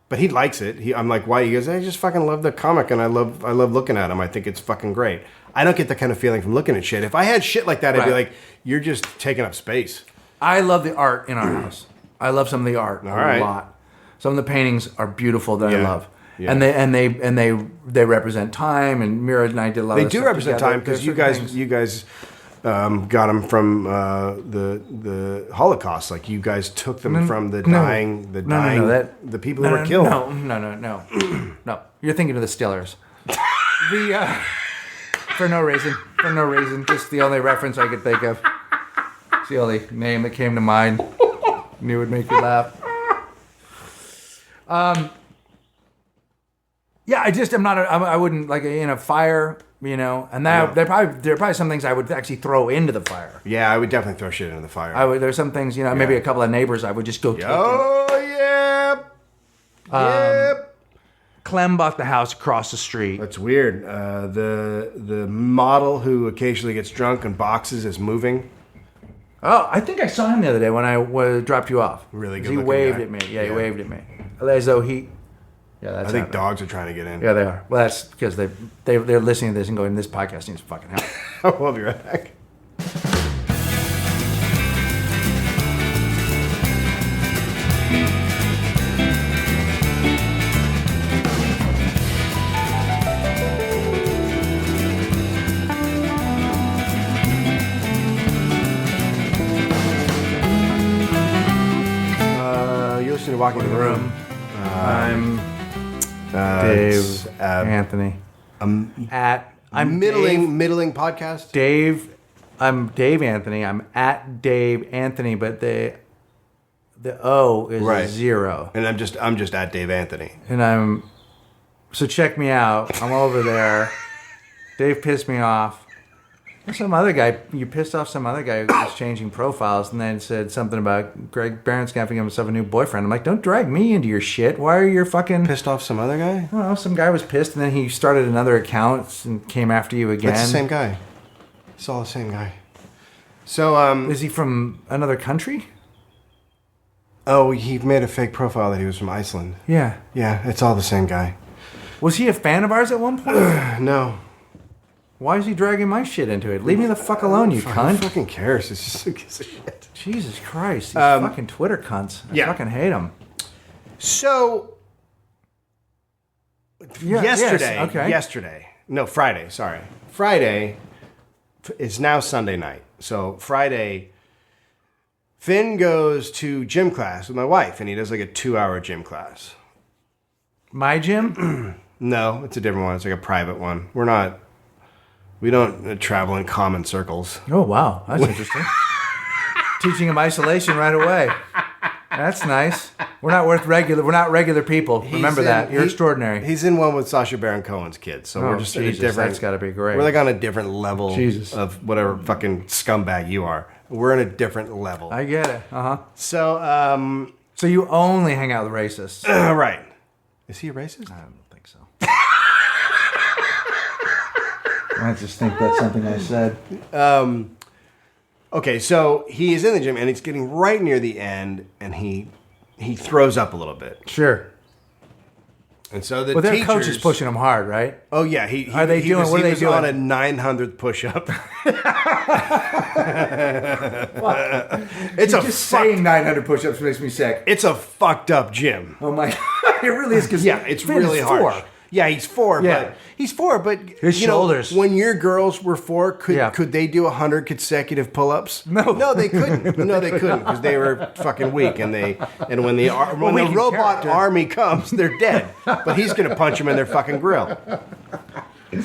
but he likes it. I'm like, why? He goes, I just fucking love the comic, and I love looking at him. I think it's fucking great. I don't get that kind of feeling from looking at shit. If I had shit like that, I'd be like, you're just taking up space. I love the art in our house. I love some of the art a lot. Some of the paintings are beautiful that I love, and they represent time. And Mira and I did a lot. They of do stuff represent together. time because you guys got them from the Holocaust. Like you guys took them from the people who were killed. No. You're thinking of the Stillers. For no reason. Just the only reference I could think of. It's the only name that came to mind. Knew it would make you laugh. Yeah, I wouldn't like in a fire. You know, and that there are probably some things I would actually throw into the fire. Yeah, I would definitely throw shit into the fire. There's some things, you know, maybe a couple of neighbors I would just go. Yep. Clem bought the house across the street. That's weird. The model who occasionally gets drunk and boxes is moving. Oh, I think I saw him the other day when I dropped you off. Really good. He waved at me. Yeah, he waved at me. As though he. Yeah, that's. I think dogs are trying to get in. Yeah, they are. Well, that's because they're listening to this and going, "This podcast needs fucking help." We'll be right back. You're listening to Walking in the Room. I'm Dave Anthony. I'm middling podcast. Dave. I'm Dave Anthony. I'm at Dave Anthony, but the O is a 0. And I'm just at Dave Anthony. And so check me out. I'm over there. Dave pissed me off. Some other guy, you pissed off some other guy who was changing profiles and then said something about Greg Barron's giving himself a new boyfriend. I'm like, don't drag me into your shit. Why are you fucking... Pissed off some other guy? I don't know, some guy was pissed and then he started another account and came after you again. It's the same guy. It's all the same guy. So, is he from another country? Oh, he made a fake profile that he was from Iceland. Yeah. Yeah, it's all the same guy. Was he a fan of ours at one point? No. Why is he dragging my shit into it? Leave me the fuck alone, you Who cunt. fucking cares? It's just who gives a shit. Jesus Christ, these fucking Twitter cunts. I fucking hate them. So, okay. Friday, sorry. Friday is now Sunday night. So, Friday, Finn goes to gym class with my wife, and he does like a 2-hour gym class. My gym? No, it's a different one. It's like a private one. We don't travel in common circles. Oh, wow. That's interesting. Teaching him isolation right away. That's nice. We're not regular people. Remember that. You're extraordinary. He's in one with Sacha Baron Cohen's kids. So we're just Jesus, at a different... That's got to be great. We're like on a different level Jesus. of whatever fucking scumbag you are. We're in a different level. I get it. Uh-huh. So, So you only hang out with racists. right. Is he a racist? I don't think so. I just think that's something I said. Okay, so he is in the gym, and it's getting right near the end, and he throws up a little bit. Sure. And so the their teachers... coach is pushing him hard, right? Oh, yeah. What are they doing? He was on a 900th push-up. Saying 900 push-ups makes me sick. It's a fucked up gym. Oh, my God. It really is. Cause Yeah, it's Finn really is hard. 4. Yeah, he's 4, Yeah. but he's 4, but His shoulders. When your girls were 4, Yeah. could they do 100 consecutive pull-ups? No. they couldn't. No, they couldn't because they were fucking weak, and when the weak in robot character. army comes, they're dead. But he's gonna punch them in their fucking grill. Are you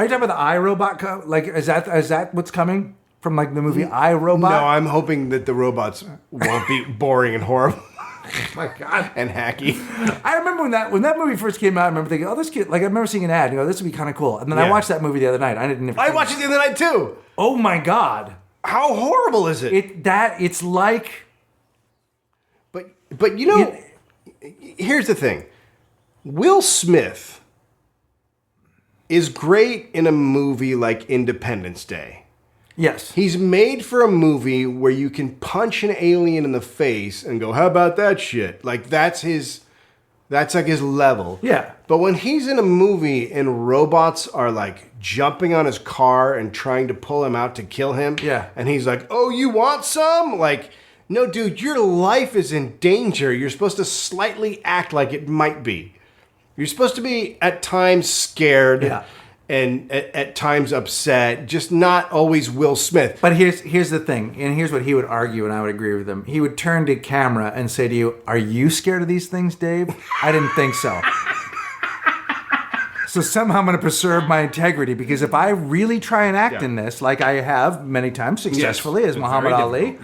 talking about the iRobot? Like, is that what's coming from like the movie iRobot? No, I'm hoping that the robots won't be boring and horrible. Oh my God. And hacky. I remember when that movie first came out, I remember thinking, oh, this kid, like I remember seeing an ad, this would be kind of cool. And then I Yeah. watched that movie the other night. I watched it the other night too. Oh my God. How horrible is it? It's like... But here's the thing. Will Smith is great in a movie like Independence Day. Yes. He's made for a movie where you can punch an alien in the face and go, how about that shit? Like that's like his level. Yeah. But when he's in a movie and robots are like jumping on his car and trying to pull him out to kill him. Yeah. And he's like, oh, you want some? Like, no, dude, your life is in danger. You're supposed to slightly act like it might be. You're supposed to be at times scared. Yeah. And at times upset, just not always Will Smith. But here's the thing, and here's what he would argue, and I would agree with him. He would turn to camera and say to you, are you scared of these things, Dave? I didn't think so. So somehow I'm going to preserve my integrity, because if I really try and act in this, like I have many times successfully, as Muhammad Ali,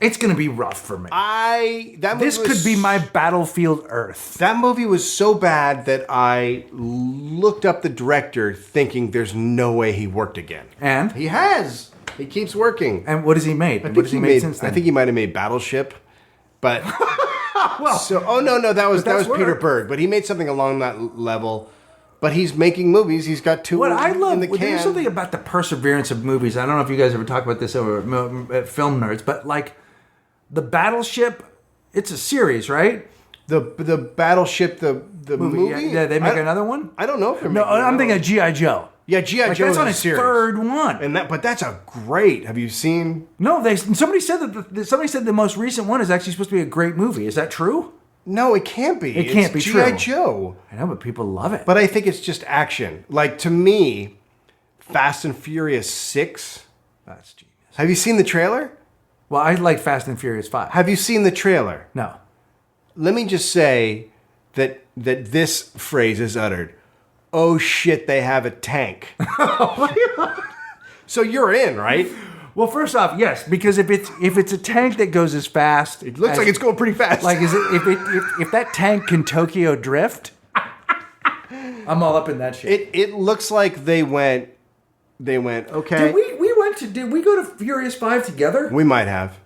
it's going to be rough for me. This could be my battlefield Earth. That movie was so bad that I looked up the director thinking there's no way he worked again. And? He has. He keeps working. And what has he made? What has he made since then? I think he might have made Battleship. But that was Peter Berg, but he made something along that level. But he's making movies. He's got 2 What I love, in the can. there's something about the perseverance of movies. I don't know if you guys ever talk about this over at Film Nerds, but like the Battleship, it's a series, right? The Battleship, the movie? Yeah, they make another one? I don't know if they're No, making I'm thinking of G.I. Joe. Yeah, G.I. Joe That's is on a its series. 3rd one. But that's a great. Have you seen? No, somebody said the most recent one is actually supposed to be a great movie. Is that true? No, it can't be. It can't be G.I. true. Joe. I know, but people love it. But I think it's just action. Like, to me, Fast and Furious 6. That's genius. Have you seen the trailer? Well, I like Fast and Furious 5. Have you seen the trailer? No. Let me just say that this phrase is uttered. Oh shit, they have a tank. So you're in, right? Well, first off, yes, because if it's a tank that goes as fast, It looks like it's going pretty fast. like if that tank can Tokyo drift, I'm all up in that shit. it looks like they went okay. Did we go to Furious 5 together? We might have.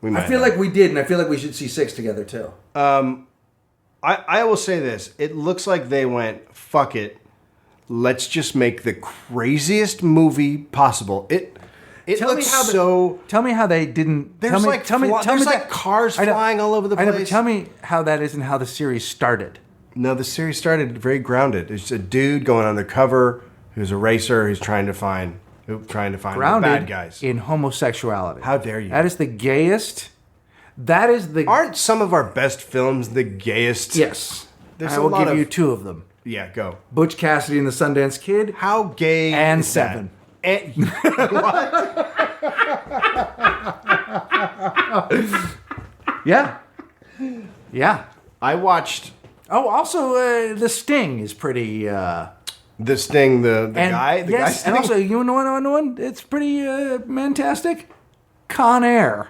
I feel like we did, and I feel like we should see 6 together too. I will say this. It looks like they went, fuck it. Let's just make the craziest movie possible. It Tell me looks how so. Tell me how they didn't. There's tell me, like tell me, tell there's me like that- cars I know- flying all over the I place. know, but tell me how that isn't how the series started. No, the series started very grounded. It's a dude going undercover who's a racer who's trying to find the Grounded bad guys. in homosexuality. How dare you? That is the gayest. That is the. Aren't some of our best films the gayest? Yes. There's I a will lot give of- you two of them: Yeah, go. Butch Cassidy and the Sundance Kid, How gay and is that? Seven. Yeah. Yeah. I watched Oh, also, The Sting is pretty. The Sting, the guy. The yes, guy and Sting? also, you know one? It's pretty fantastic. Con Air.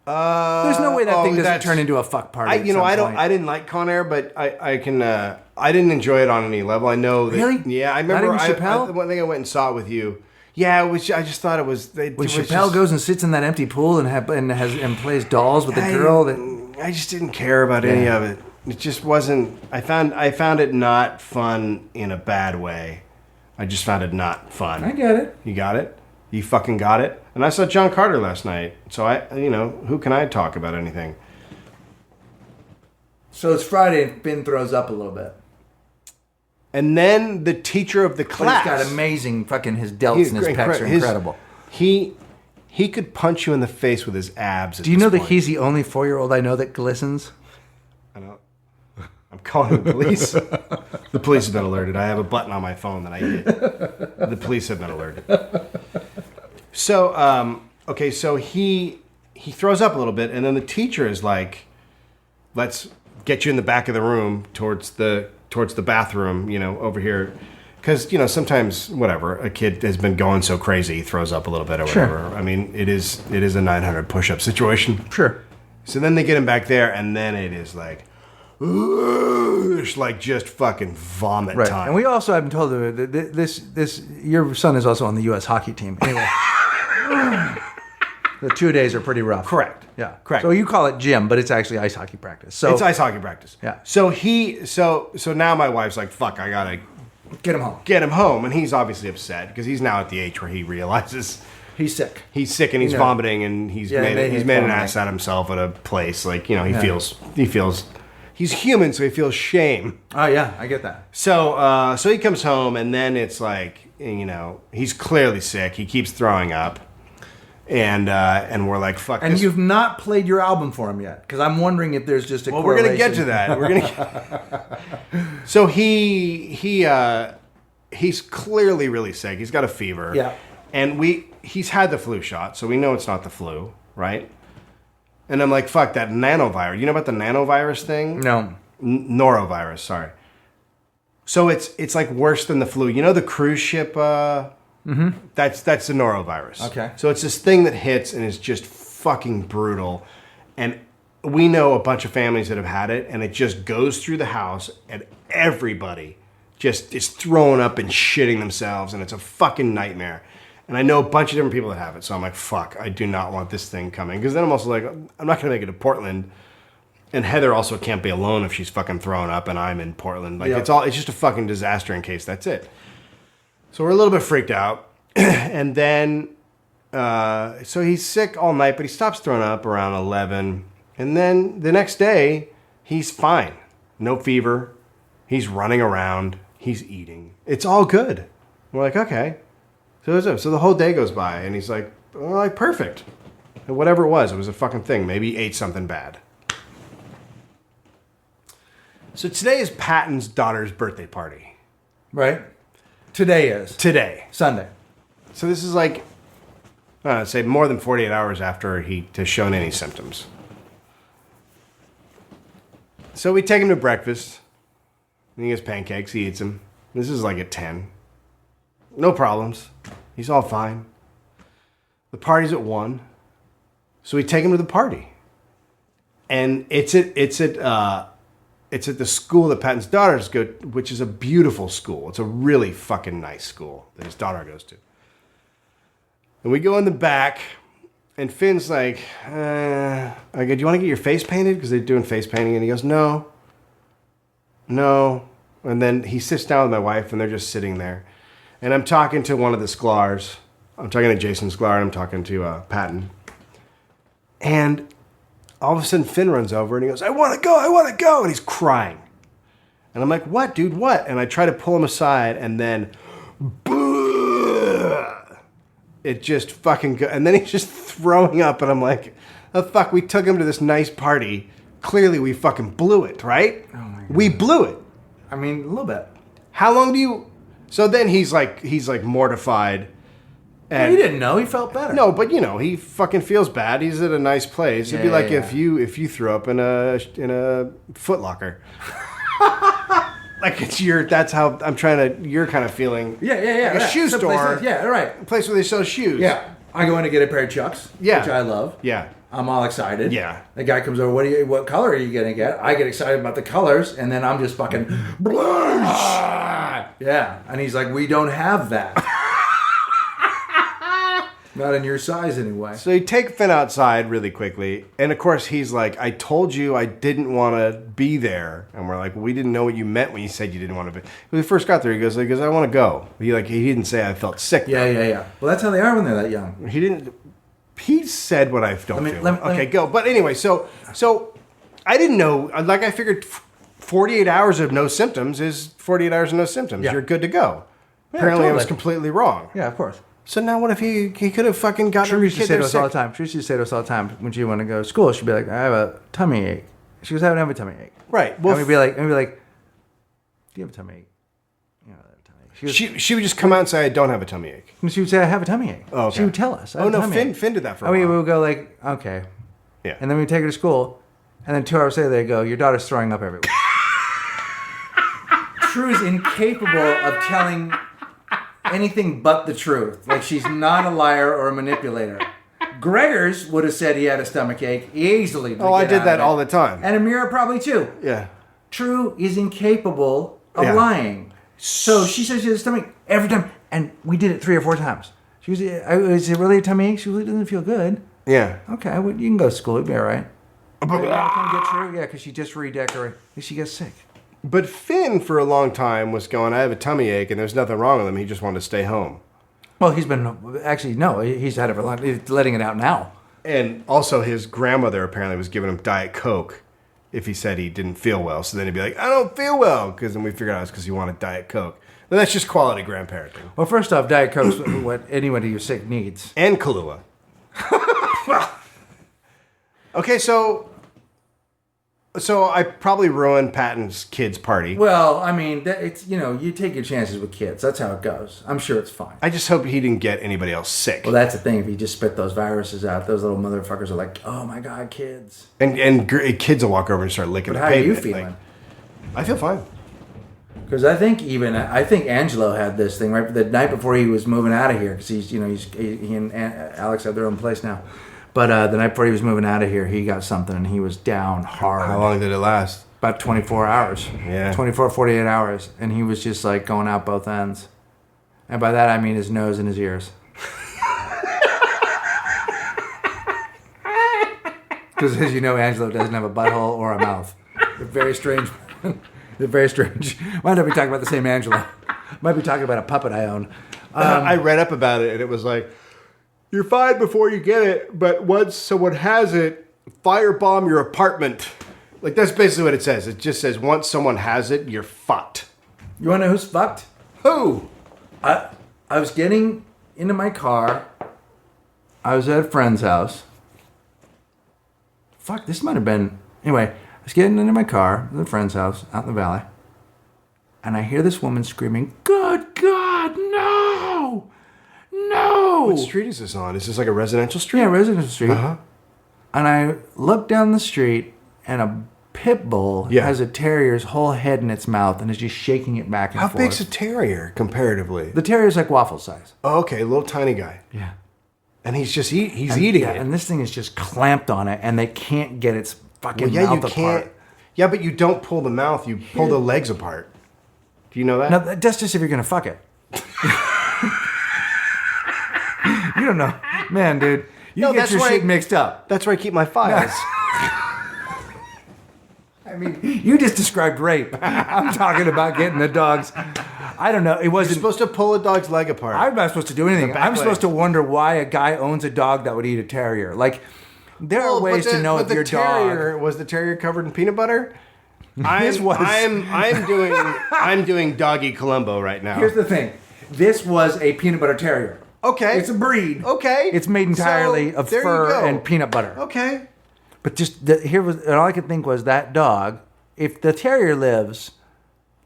There's no way that thing doesn't turn into a fuck party. I didn't like Con Air, but I can. I didn't enjoy it on any level. I know. That, Really? Yeah, I remember. Not even Chappelle? One thing I went and saw it with you. Yeah, I just thought it was. When Chappelle goes and sits in that empty pool and plays dolls with the girl that. I just didn't care about any of it. It just wasn't. I found it not fun in a bad way. I just found it not fun. I get it. You got it? You fucking got it? And I saw John Carter last night. So who can I talk about anything? So it's Friday and Ben throws up a little bit. And then the teacher of the But class. he's got amazing fucking his delts and his pecs are incredible. He could punch you in the face with his abs. Do you know that he's the only 4-year-old I know that glistens? I know. I'm calling the police. The police have been alerted. I have a button on my phone that I hit. The police have been alerted. So, okay, so he throws up a little bit, and then the teacher is like, "Let's get you in the back of the room towards the bathroom, over here." Because, sometimes, whatever, a kid has been going so crazy, he throws up a little bit or whatever. Sure. I mean, it is a 900 push-up situation. Sure. So then they get him back there, and then it is like, it's like just fucking vomit Right. time. And we also have been told that this your son is also on the U.S. hockey team. Anyway. The 2 days are pretty rough. Correct. Yeah. Correct. So you call it gym, but it's actually ice hockey practice. So It's ice hockey practice. Yeah. So now my wife's like, fuck, I gotta get him home. get him home. And he's obviously upset because he's now at the age where he realizes He's sick. he's sick and he's Yeah. vomiting and he's Yeah, made he's an vomiting. ass out of himself at a place. Like, he feels he's human, so he feels shame. Oh yeah, I get that. So he comes home and then it's like, he's clearly sick. He keeps throwing up. And we're like, fuck And this. you've not played your album for him yet, because I'm wondering if there's just a. Well, we're gonna get to correlation. that. So he's clearly really sick. He's got a fever. Yeah. And he's had the flu shot, so we know it's not the flu, right? And I'm like, fuck that nanovirus. You know about the nanovirus thing? No. Norovirus, sorry. So it's like worse than the flu. You know the cruise ship? That's the norovirus. Okay. So it's this thing that hits and is just fucking brutal. And we know a bunch of families that have had it, and it just goes through the house, and everybody just is throwing up and shitting themselves, and it's a fucking nightmare. And I know a bunch of different people that have it, so I'm like, fuck, I do not want this thing coming. Because then I'm also like, I'm not going to make it to Portland. And Heather also can't be alone if she's fucking throwing up and I'm in Portland. Like, Yep. it's just a fucking disaster in case that's it. So we're a little bit freaked out. And then, so he's sick all night, but he stops throwing up around 11. And then the next day, he's fine. No fever. He's running around. He's eating. It's all good. We're like, okay. So the whole day goes by, and he's like, perfect. And whatever it was a fucking thing. Maybe he ate something bad. So today is Patton's daughter's birthday party. Right. Today is Today. Sunday. So this is like, say more than 48 hours after he has shown any symptoms. So we take him to breakfast. He gets pancakes. He eats them. This is like at 10. No problems. He's all fine. The party's at 1. So we take him to the party. And it's at the school that Patton's daughters go, which is a beautiful school. It's a really fucking nice school that his daughter goes to. And we go in the back, and Finn's like, I go, do you want to get your face painted? Because they're doing face painting. And he goes, no. And then he sits down with my wife, and they're just sitting there. And I'm talking to one of the scholars, I'm talking to Jason Sklar, I'm talking to Patton. And all of a sudden Finn runs over and he goes, I want to go. And he's crying. And I'm like, what, dude, what? And I try to pull him aside and then, it just fucking go. And then he's just throwing up and I'm like, oh fuck, we took him to this nice party. Clearly we fucking blew it, right? Oh my God. We blew it. I mean, a little bit. How long do you... So then he's like mortified. Well, he didn't know. He felt better. No, but he fucking feels bad. He's at a nice place. It'd be like yeah. if you threw up in a Foot Locker. Like it's that's how I'm trying to, you're kind of feeling. Yeah. Like a shoe store. Yeah, right. A place where they sell shoes. Yeah. I go in to get a pair of Chucks, Yeah. which I love. Yeah. I'm all excited. Yeah. The guy comes over, what color are you going to get? I get excited about the colors, and then I'm just fucking, yeah. And he's like, we don't have that. Not in your size anyway. So you take Finn outside really quickly, and of course he's like, I told you I didn't want to be there. And we're like, well, we didn't know what you meant when you said you didn't want to be. When we first got there, he goes, I want to go. He didn't say I felt sick. Yeah. Well, that's how they are when they're that young. He said what I don't feel. Let me- Go. But anyway, so I didn't know. Like I figured 48 hours of no symptoms is 48 hours of no symptoms. Yeah. You're good to go. Apparently I was totally. completely wrong. Yeah, of course. So now what if he could have fucking gotten She used to kid say there to us all the sick? time. She used to say to us all the time when she wanted to go to school. She'd be like, I have a tummy ache. She goes, I don't have a tummy ache. Right. Well, Well, and we'd be like, do you have a tummy ache? Yeah, I have a tummy ache. She goes, she would just come out and say, I don't have a tummy ache. she would say, I have a tummy ache. Oh, okay. She would tell us. I Oh, have a no, tummy Finn ache. did that for a I mean, while. we would go like, okay. Yeah. And then we'd take her to school. And then 2 hours later, they go, your daughter's throwing up everywhere. True's incapable of telling anything but the truth. Like, she's not a liar or a manipulator. Gregor's would have said he had a stomach ache easily. Oh, I did that all the time. And Amira probably too. Yeah. True is incapable of Yeah. lying. So she says she has a stomach every time. And we did it 3 or 4 times. She was, is it really a tummy ache? She really doesn't feel good. Yeah. Okay, well, you can go to school. It'll be all right. Come get True? Yeah, because she just redecorated. She gets sick. But Finn, for a long time, was going, I have a tummy ache, and there's nothing wrong with him. He just wanted to stay home. Well, he's been... Actually, no, he's had it for a long time. He's letting it out now. And also, his grandmother apparently was giving him Diet Coke if he said he didn't feel well. So then he'd be like, I don't feel well. Because then we figured out it's because he wanted Diet Coke. And that's just quality grandparenting. Well, first off, Diet Coke's what anybody who's sick needs. And Kahlua. Okay, so I probably ruined Patton's kid's party. Well, I mean, it's you take your chances with kids. That's how it goes. I'm sure it's fine. I just hope he didn't get anybody else sick. Well, that's the thing. If you just spit those viruses out, those little motherfuckers are like, oh my God, kids. And kids will walk over and start licking But the how are you pavement. feeling? I feel fine. Because I think Angelo had this thing right the night before he was moving out of here. Because he and Alex have their own place now. But the night before he was moving out of here, he got something and he was down hard. How long did it last? About 24 hours. Yeah. 24, 48 hours. And he was just like going out both ends. And by that I mean his nose and his ears. Because as you know, Angelo doesn't have a butthole or a mouth. They're very strange. They're very strange. Might not be talking about the same Angelo. Might be talking about a puppet I own. I read up about it and it was like, you're fine before you get it, but once someone has it, firebomb your apartment. Like, that's basically what it says. It just says once someone has it, you're fucked. You want to know who's fucked? Who? I was getting into my car. I was at a friend's house. Fuck, this might have been... Anyway, I was getting into my car at a friend's house out in the valley. And I hear this woman screaming, good God, no! No! What street is this on? Is this like a residential street? Yeah, residential street. Uh-huh. And I look down the street, and a pit bull has a terrier's whole head in its mouth and is just shaking it back and How forth. big's a terrier comparatively? The terrier's like waffle size. Oh, okay, a little tiny guy. Yeah. And he's just eating it. And this thing is just clamped on it, and they can't get its fucking Well, yeah, mouth you apart. can't. Yeah, but you don't pull the mouth. You pull the legs apart. Do you know that? Now, that's just if you're going to fuck it. You don't know. Man, dude. You get your shit mixed up. That's where I keep my files. I mean, you just described rape. I'm talking about getting the dogs. I don't know. It You're wasn't. supposed to pull a dog's leg apart. I'm not supposed to do anything. The back I'm supposed leg. to wonder why a guy owns a dog that would eat a terrier. Like, there are ways to know if your terrier, dog. was the terrier covered in peanut butter? This was- I'm doing doggy Columbo right now. Here's the thing. This was a peanut butter terrier. Okay. It's a breed. Okay. It's made entirely So, of there you fur go. and peanut butter. Okay. But just here was and all I could think was that dog. If the terrier lives,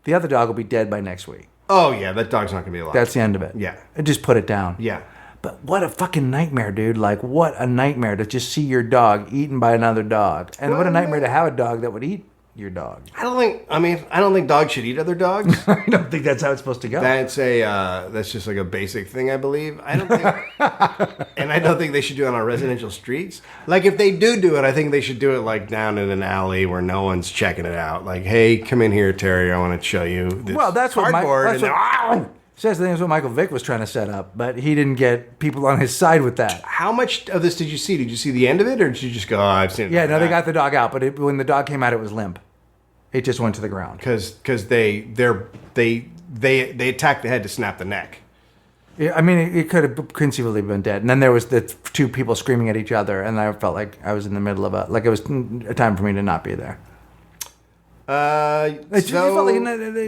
the other dog will be dead by next week. Oh yeah, that dog's not gonna be alive. That's the end of it. Yeah. And just put it down. Yeah. But what a fucking nightmare, dude. Like, what a nightmare to just see your dog eaten by another dog. And what a nightmare to have a dog that would eat your dog. I don't think dogs should eat other dogs. I don't think that's how it's supposed to go. That's just like a basic thing, I believe. I don't think, and I don't think they should do it on our residential streets. Like, if they do it, I think they should do it like down in an alley where no one's checking it out. Like, hey, come in here, Terry. I want to show you this Well, that's what cardboard. that's what, says the thing is what Michael Vick was trying to set up, but he didn't get people on his side with that. How much of this did you see? Did you see the end of it, or did you just go, "Oh, I've seen it"? Yeah, no, they got the dog out, but when the dog came out, it was limp. It just went to the ground. because they attacked the head to snap the neck. Yeah, I mean, it could have conceivably been dead. And then there was the two people screaming at each other, and I felt like I was in the middle of it was a time for me to not be there. It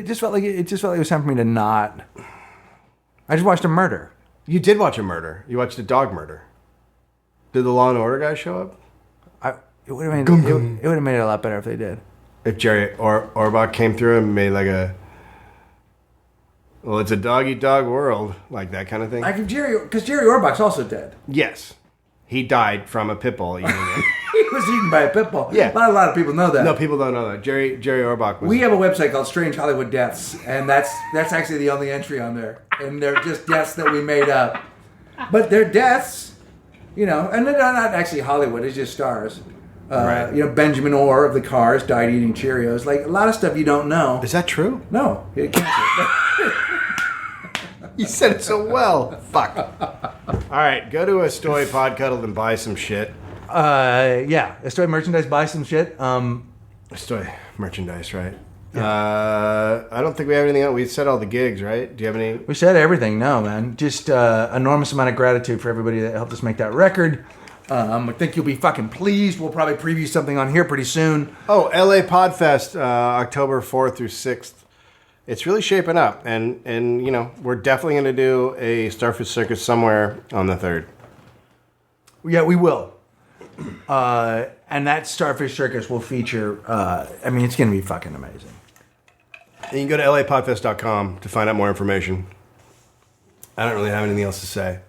just felt like it was time for me to not. I just watched a murder. You did watch a murder. You watched a dog murder. Did the Law and Order guy show up? It would have made it a lot better if they did. If Jerry Orbach came through and made like it's a dog-eat-dog world, like that kind of thing. Because Jerry Orbach's also dead. Yes. He died from a pit bull eating it. He was eaten by a pit bull. Yeah. Not a lot of people know that. No, people don't know that. Jerry Orbach was... We have a website called Strange Hollywood Deaths, and that's actually the only entry on there. And they're just deaths that we made up. But they're deaths, and they're not actually Hollywood, it's just stars. Right. Benjamin Orr of the Cars died eating Cheerios. Like, a lot of stuff you don't know. Is that true? No, he had cancer. You said it so well. Fuck. All right, go to a Story Pod Cuddle and buy some shit. Yeah, Story merchandise, buy some shit. Story merchandise, right? Yeah. I don't think we have anything else. We said all the gigs, right? Do you have any? We said everything. No, man. Just enormous amount of gratitude for everybody that helped us make that record. I think you'll be fucking pleased. We'll probably preview something on here pretty soon. Oh, LA Podfest, October 4th through 6th. It's really shaping up, and we're definitely going to do a Starfish Circus somewhere on the 3rd. Yeah, we will. And that Starfish Circus will feature, it's going to be fucking amazing. And you can go to lapodfest.com to find out more information. I don't really have anything else to say.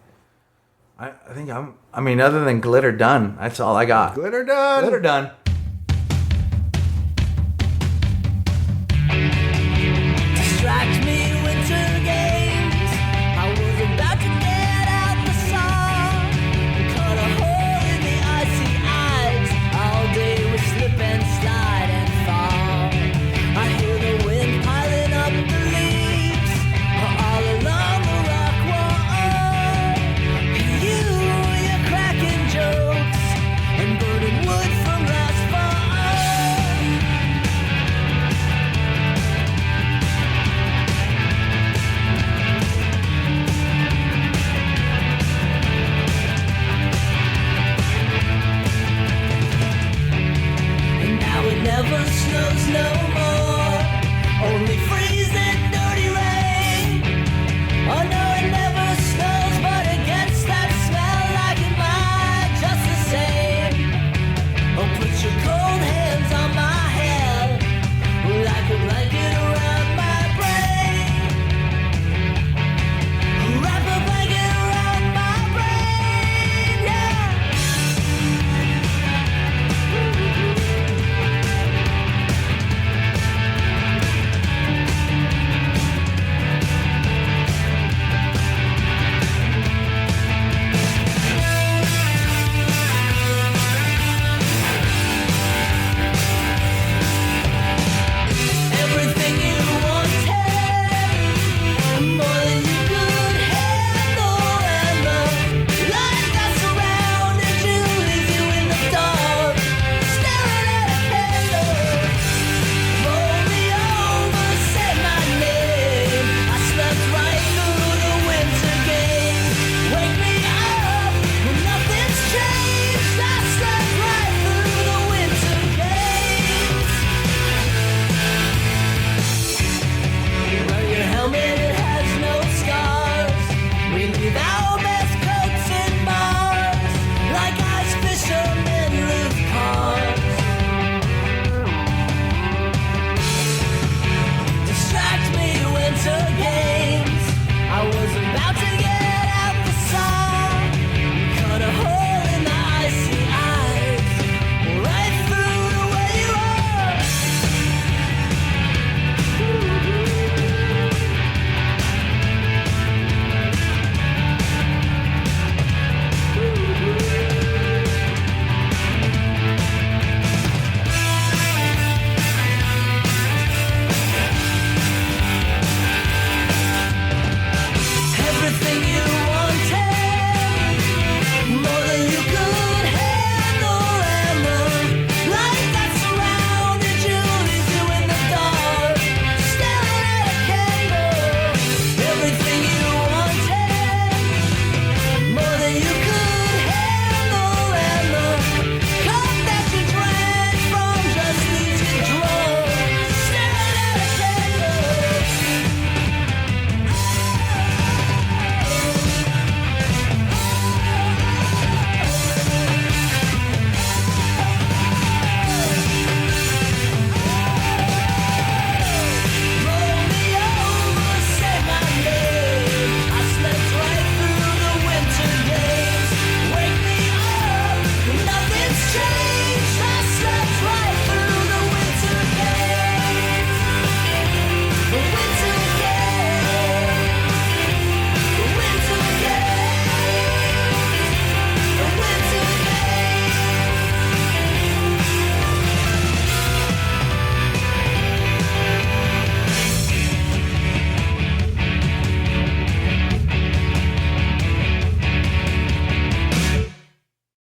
I think other than glitter done, that's all I got. Glitter done. Glitter done.